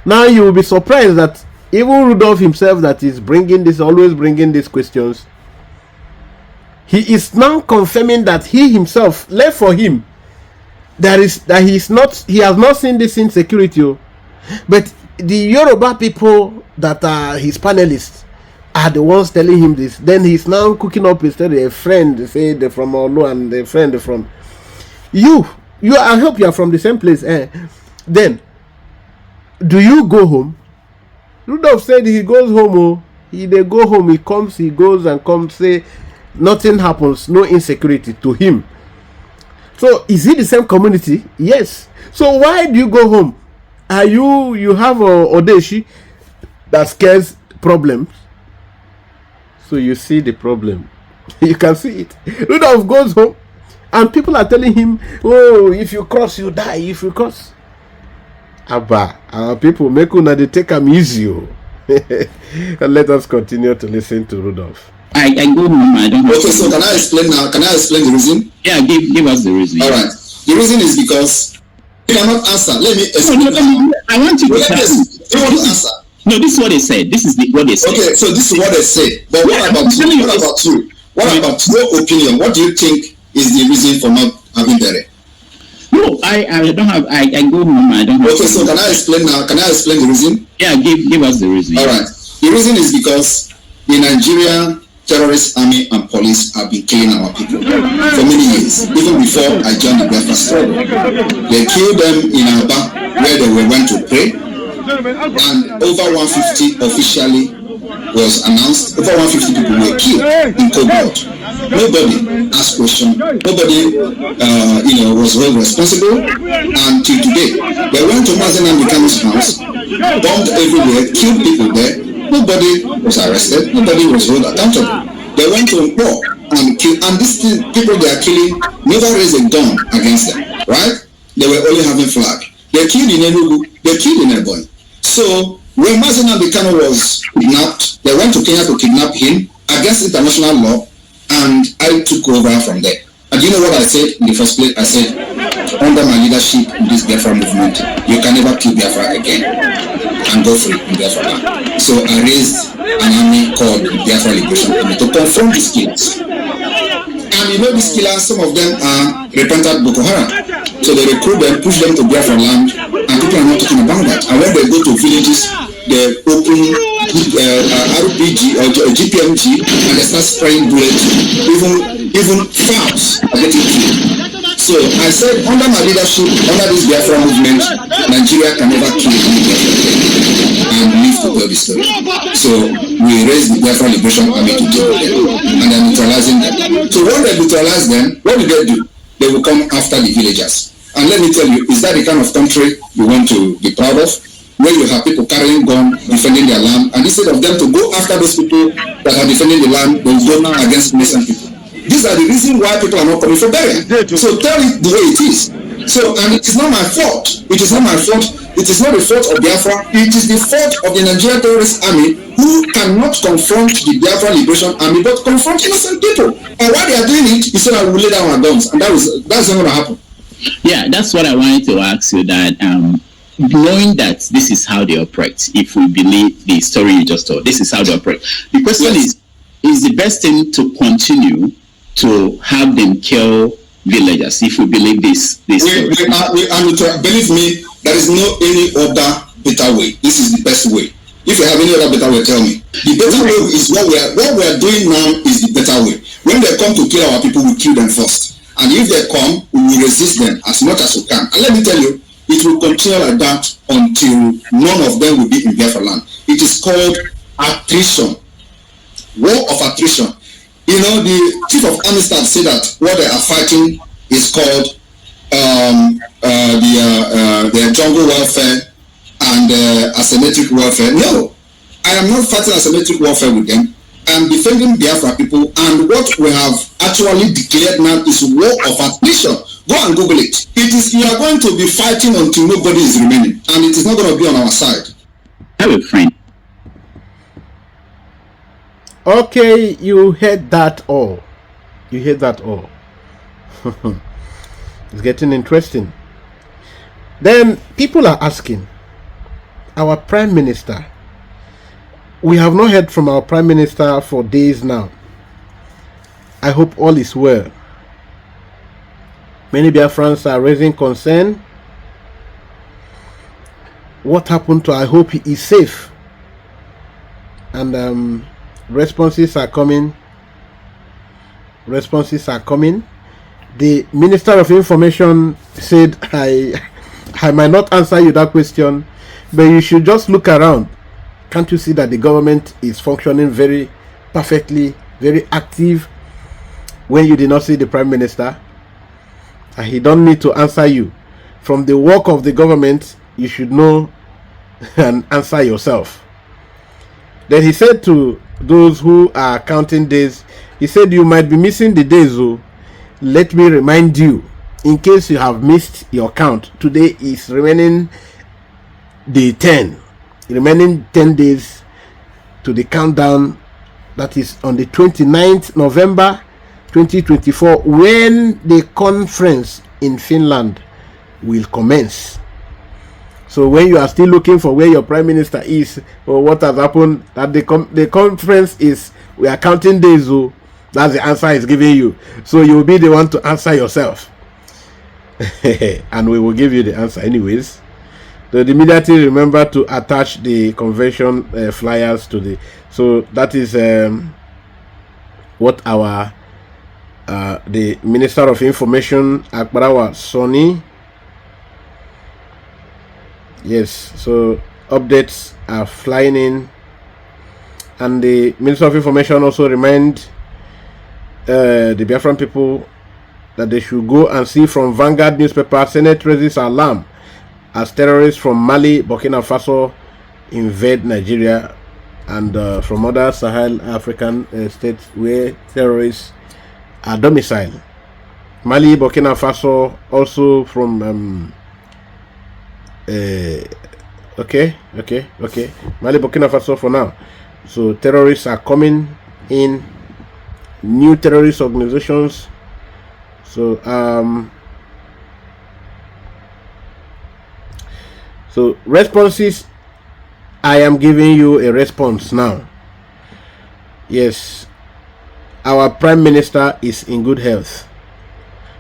Now you will be surprised that even Rudolph himself, that is always bringing these questions, he is now confirming that he himself, left for him, he has not seen this insecurity, but the Yoruba people that are his panelists are the ones telling him this. Then he's now cooking up instead of a friend, say they're from Olu and a friend from you. I hope you are from the same place. Then do you go home? Rudolph said he goes home. They go home. He comes. He goes and comes. Say nothing happens. No insecurity to him. So is it the same community? Yes. So why do you go home? Are you have a Odeshi that scares problems? So you see the problem. You can see it. Rudolph goes home and people are telling him, oh, if you cross, you die. If you cross. Abba, our people make una they take them easy. And let us continue to listen to Rudolph. I go home. I don't. Okay, so can I explain now? Can I explain the reason? Yeah, give us the reason. All right. The reason is because you cannot answer. Let me explain. I want you to answer. No, this is what they said. This is what they said. Okay, so this is what they say. But what about you? What about you? What about your opinion? What do you think is the reason for not having Dere? No, I don't have. I go home. I don't have. Okay, so can I explain now? Can I explain the reason? Yeah, give us the reason. All right. The reason is because the Nigerian terrorist army and police have been killing our people for many years, even before I joined the Biafra struggle. They killed them in Aba, where they went to pray, and over 150 officially was announced. Over 150 people were killed in cold blood. Nobody asked questions. Nobody, was held responsible. And till today, they went to Nnamdi Kanu's house, bombed everywhere, killed people there. Nobody was arrested. Nobody was held accountable. They went to war and killed. And these people they are killing never raised a gun against them, right? They were only having flag. They killed in Enugu. They killed in Ebonyi. So when Nnamdi Kanu was kidnapped, they went to Kenya to kidnap him against international law, and I took over from there. And you know what I said in the first place? I said, under my leadership in this Biafra movement, you can never kill Biafra again and go free in Biafra land. So I raised an army called the Biafra Liberation Army to confront these killers. And you know these killers, some of them are repentant Boko Haram. So they recruit them, push them to Biafra land, and people are not talking about that. And when they go to villages, they open RPG or GPMG and they start spraying bullets. Even farms are getting killed. So I said, under my leadership, under this Biafra movement, Nigeria can never kill any Biafra and live to tell the story. So we raised the Biafra Liberation Army to deal with them, and they're neutralizing them. So when they neutralize them, what do? They will come after the villagers. And let me tell you, is that the kind of country you want to be proud of? Where you have people carrying guns, defending their land, and instead of them to go after those people that are defending the land, they will go against innocent people. These are the reasons why people are not coming for burial. So tell it the way it is. So, and it is not my fault. It is not my fault. It is not the fault of Biafra. It is the fault of the Nigerian terrorist army who cannot confront the Biafra Liberation Army, but confront innocent people. And while they are doing it, he said, I will lay down our guns. And that's not going to happen. Yeah, that's what I wanted to ask you, that knowing that this is how they operate, if we believe the story you just told, this is how they operate. The question is the best thing to continue to have them kill villagers if we believe this story? Believe me, there is no any other better way. This is the best way. If you have any other better way, tell me. The better way is what we are doing now is the better way. When they come to kill our people, we kill them first. And if they come, we will resist them as much as we can. And let me tell you, it will continue like that until none of them will be in Biafra land. It is called attrition. War of attrition. You know, the chief of army staff said that what they are fighting is called the jungle warfare and asymmetric warfare. No, I am not fighting asymmetric warfare with them. I am defending Biafra people, and what we have actually declared now is war of attrition. Go and Google it. It is, you are going to be fighting until nobody is remaining, and it is not going to be on our side. I have a friend. Okay, you heard that all. You heard that all. It's getting interesting. Then people are asking, our Prime Minister, we have not heard from our Prime Minister for days now. I hope all is well. Many Biafrans are raising concern. What happened to? I hope he is safe. And responses are coming. Responses are coming. The Minister of Information said, I might not answer you that question, but you should just look around. Can't you see that the government is functioning very perfectly, very active, when you did not see the Prime Minister? And he don't need to answer you. From the work of the government, you should know and answer yourself. Then he said to those who are counting days, he said, you might be missing the days. Oh, let me remind you, in case you have missed your count, today is remaining day 10. Remaining 10 days to the countdown. That is on the 29th November 2024, when the conference in Finland will commence. So when you are still looking for where your Prime Minister is or what has happened, that the conference is, we are counting days. Oh, that's the answer is giving you. So you will be the one to answer yourself. And we will give you the answer anyways. So immediately remember to attach the convention flyers to the. So that is what our the Minister of Information, Akbarawa Soni. Yes, so updates are flying in, and the Minister of Information also remind the Biafran people that they should go and see from Vanguard newspaper, Senate raises alarm as terrorists from Mali, Burkina Faso invade Nigeria, and from other Sahel African states where terrorists are domiciled. Mali, Burkina Faso, also from okay. Mali, Burkina Faso for now. So terrorists are coming in, new terrorist organizations. So so responses, I am giving you a response now. Yes, our Prime Minister is in good health.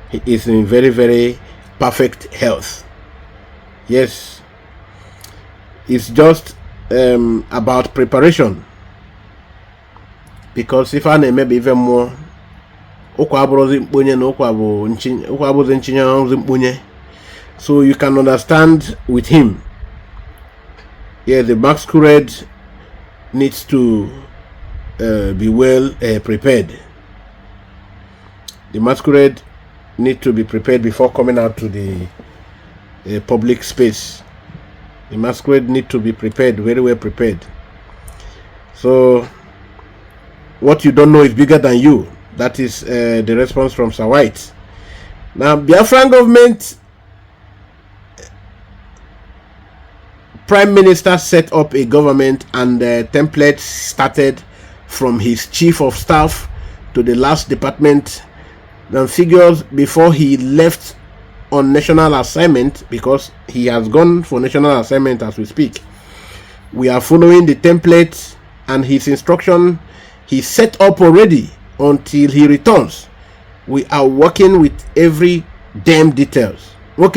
He is in very, very perfect health. Yes, it's just about preparation, because if I maybe even more, so you can understand with him. Yeah, the masquerade needs to be well prepared. The masquerade need to be prepared before coming out to the public space. The masquerade need to be prepared, very well prepared. So what you don't know is bigger than you. That is the response from Sir White. Now, Biafran government Prime Minister set up a government, and the template started from his chief of staff to the last department. The figures before he left on national assignment, because he has gone for national assignment as we speak. We are following the template and his instruction he set up already until he returns. We are working with every damn details. So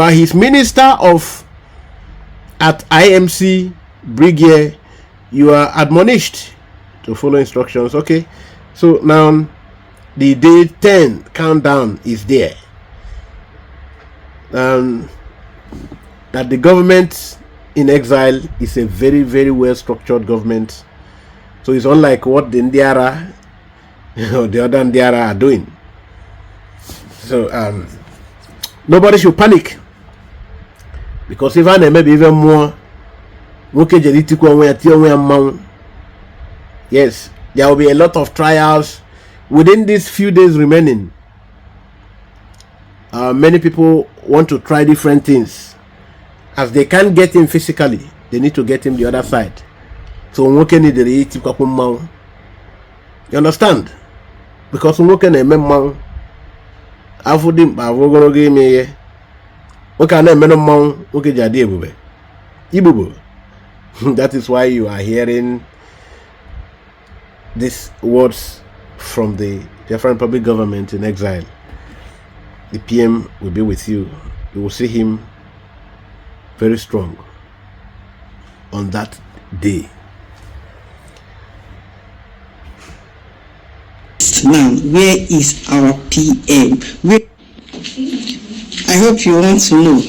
his minister of at IMC Brigade, you are admonished to follow instructions. Okay, so now the day 10 countdown is there. That the government in exile is a very, very well structured government. So it's unlike what the Ndiara or the other Ndiara are doing. So nobody should panic, because even maybe even more, yes, there will be a lot of trials within these few days remaining. Many people want to try different things, as they can't get him physically, they need to get him the other side. So nwoke need the eat you understand? Because nwoke na eme mmanwụ afụdị mkpa avụgoro gị ime ihe nwoke a na-eme mmanwụ nwoke ji adị ebube ibubo. That is why you are hearing these words from the Biafran public government in exile. The PM will be with you. You will see him very strong on that day. Now, where is our PM? I hope you want to know.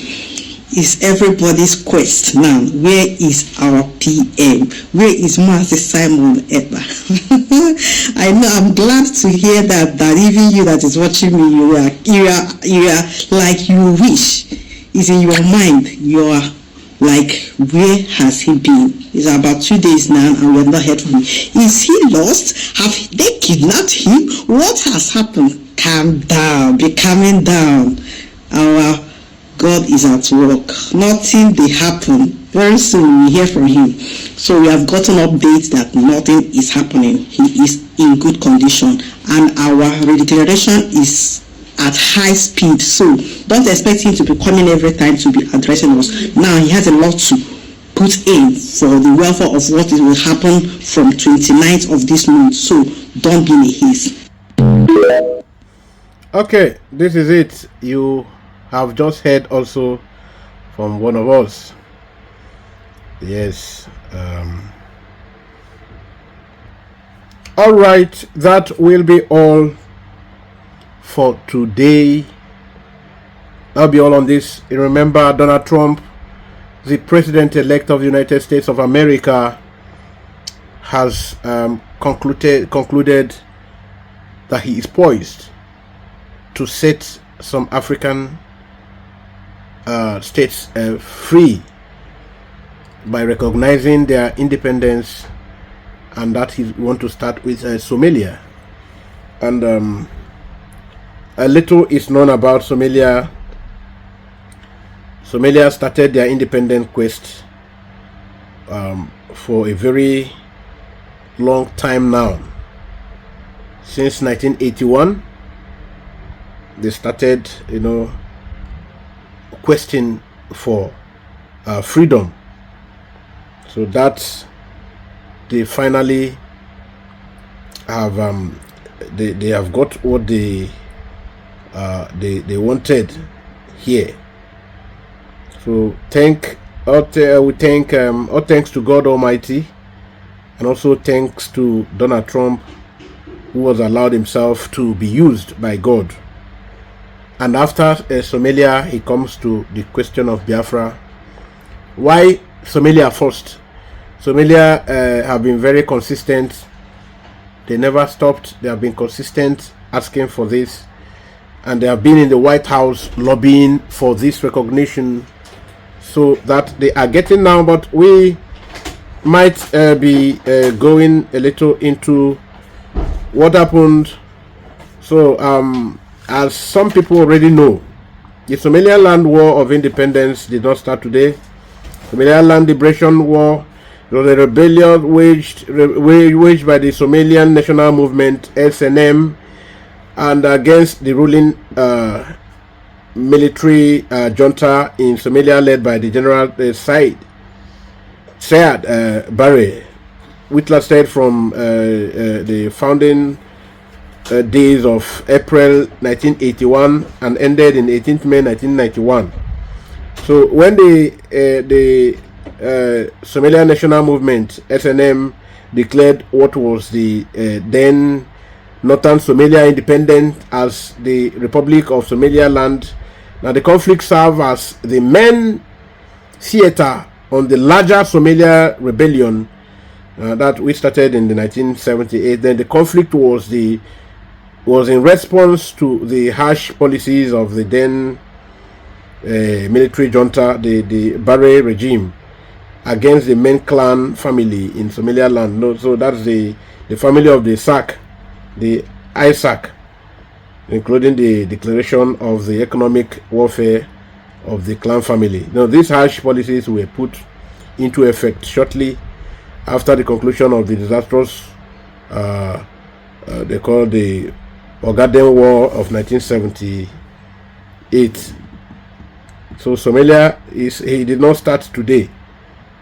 It's everybody's quest now. Where is our PM? Where is Master Simon Eba? I know, I'm glad to hear that even you that is watching me, you are like you wish. It's in your mind. You are like, where has he been? It's about 2 days now and we have not heard from him. Is he lost? Have they kidnapped him? What has happened? Calm down. Be calming down. Our God is at work. Nothing will happen. Very soon we hear from him. So we have gotten updates that nothing is happening. He is in good condition. And our regeneration is at high speed. So don't expect him to be coming every time to be addressing us. Now he has a lot to put in for the welfare of what will happen from 29th of this month. So don't be in a haste. Okay, this is it. You have just heard also from one of us. Yes. All right, that will be all for today. That'll be all on this. You remember, Donald Trump, the president-elect of the United States of America, has concluded that he is poised to set some African states free by recognizing their independence, and that he want to start with Somalia. And a little is known about Somalia. Somalia started their independent quest for a very long time now. Since 1981, they started, questing for freedom. So that they finally have they have got what they wanted here. So we thank all thanks to God Almighty, and also thanks to Donald Trump, who has allowed himself to be used by God. And after Somalia, he comes to the question of Biafra. Why Somalia first? Somalia have been very consistent. They never stopped. They have been consistent asking for this, and they have been in the White House lobbying for this recognition, so that they are getting now. But we might be going a little into what happened. So as some people already know, the Somalian Land War of Independence did not start today. Somalian Land Liberation War was a rebellion waged by the Somalian National Movement (SNM) and against the ruling military junta in Somalia, led by the General Sayad Barre, which lasted from the founding days of April 1981 and ended in 18th May 1991. So when the Somalian National Movement (SNM) declared what was the then Northern Somalia independent as the Republic of Somaliland, now the conflict served as the main theater on the larger Somalia rebellion that we started in the 1978. Then the conflict was in response to the harsh policies of the then military junta, the Barre regime, against the main clan family in Somaliland. No, so that's the family of the SAC, the ISAC, including the declaration of the economic warfare of the clan family. Now, these harsh policies were put into effect shortly after the conclusion of the disastrous, they call the Ogaden War of 1978. So Somalia he did not start today,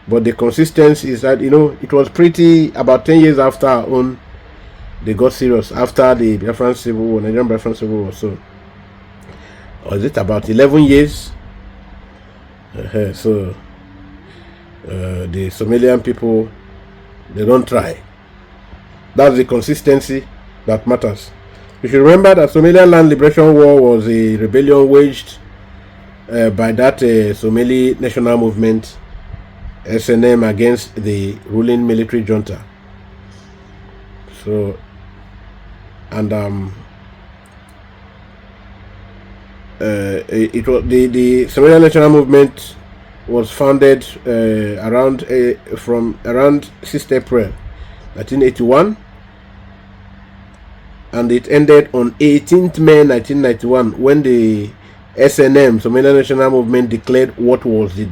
but the consistency is that, it was pretty about 10 years after our own. They got serious after the Biafran Civil War, Nigerian Biafran Civil War. So, or is it about 11 years? So the Somalian people, they don't try. That's the consistency that matters. You should remember that Somalian Land Liberation War was a rebellion waged by that Somali National Movement, SNM, against the ruling military junta. So, and it was the Somali National Movement was founded around 6th April 1981, and it ended on 18th May 1991 when the SNM, Somali National Movement, declared what was the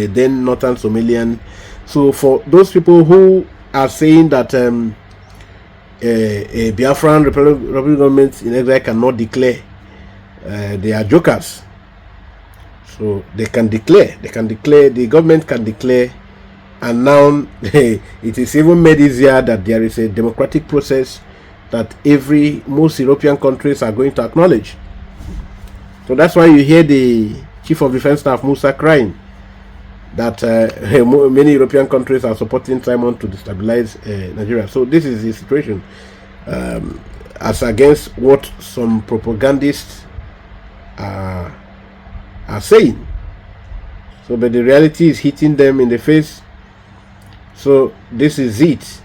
then Northern Somalian. So for those people who are saying that a Biafran Republic government in exile cannot declare, they are jokers. So they can declare, the government can declare, and now it is even made easier that there is a democratic process that most European countries are going to acknowledge. So that's why you hear the Chief of Defense Staff Musa crying that many European countries are supporting Simon to destabilize Nigeria. So this is the situation, as against what some propagandists are saying. So, but the reality is hitting them in the face. So this is it.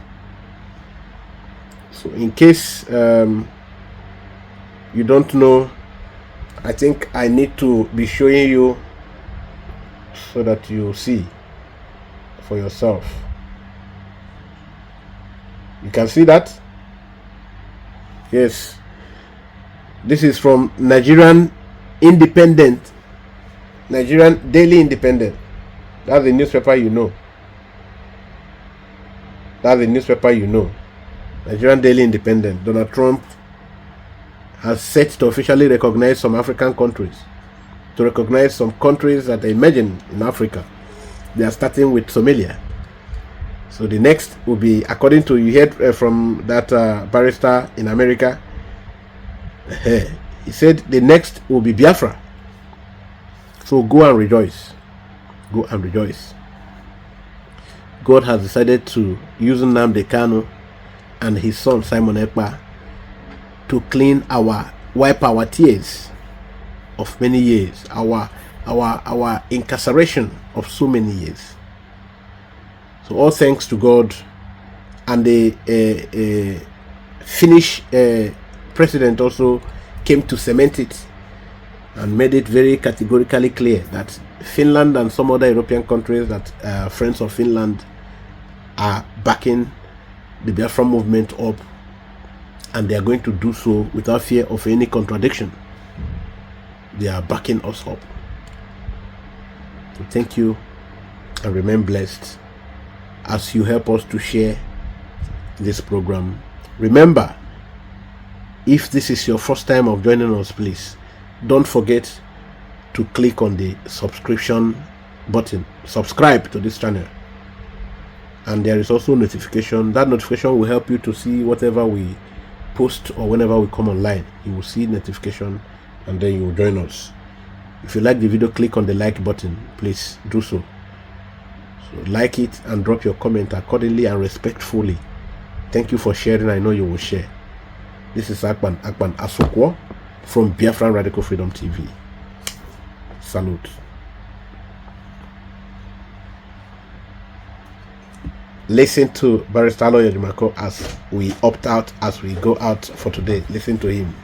So in case you don't know, I think I need to be showing you so that you see for yourself. You can see that? Yes. This is from Nigerian Daily Independent. That's the newspaper you know. Nigerian Daily Independent. Donald Trump has set to officially recognize some African countries, to recognize some countries that are emerging in Africa. They are starting with Somalia. So the next will be, according to, you heard from that barrister in America, he said the next will be Biafra. So go and rejoice. Go and rejoice. God has decided to use Nnamdi Kanu and his son Simon Ekpa to wipe our tears of many years, our incarceration of so many years. So all thanks to God, and the Finnish president also came to cement it and made it very categorically clear that Finland and some other European countries that are friends of Finland are backing the Biafra movement up, and they are going to do so without fear of any contradiction. They are backing us up. So thank you, and remain blessed as you help us to share this program. Remember, if this is your first time of joining us, please don't forget to click on the subscription button. Subscribe to this channel, and there is also notification. That notification will help you to see whatever we post or whenever we come online. You will see notification, and then you will join us. If you like the video, click on the like button. Please do so. So like it and drop your comment accordingly and respectfully. Thank you for sharing. I know you will share. This is Akpan Asokwo from Biafran Radical Freedom TV. Salute. Listen to Barrister Lawyer Jumako as we opt out, as we go out for today. Listen to him.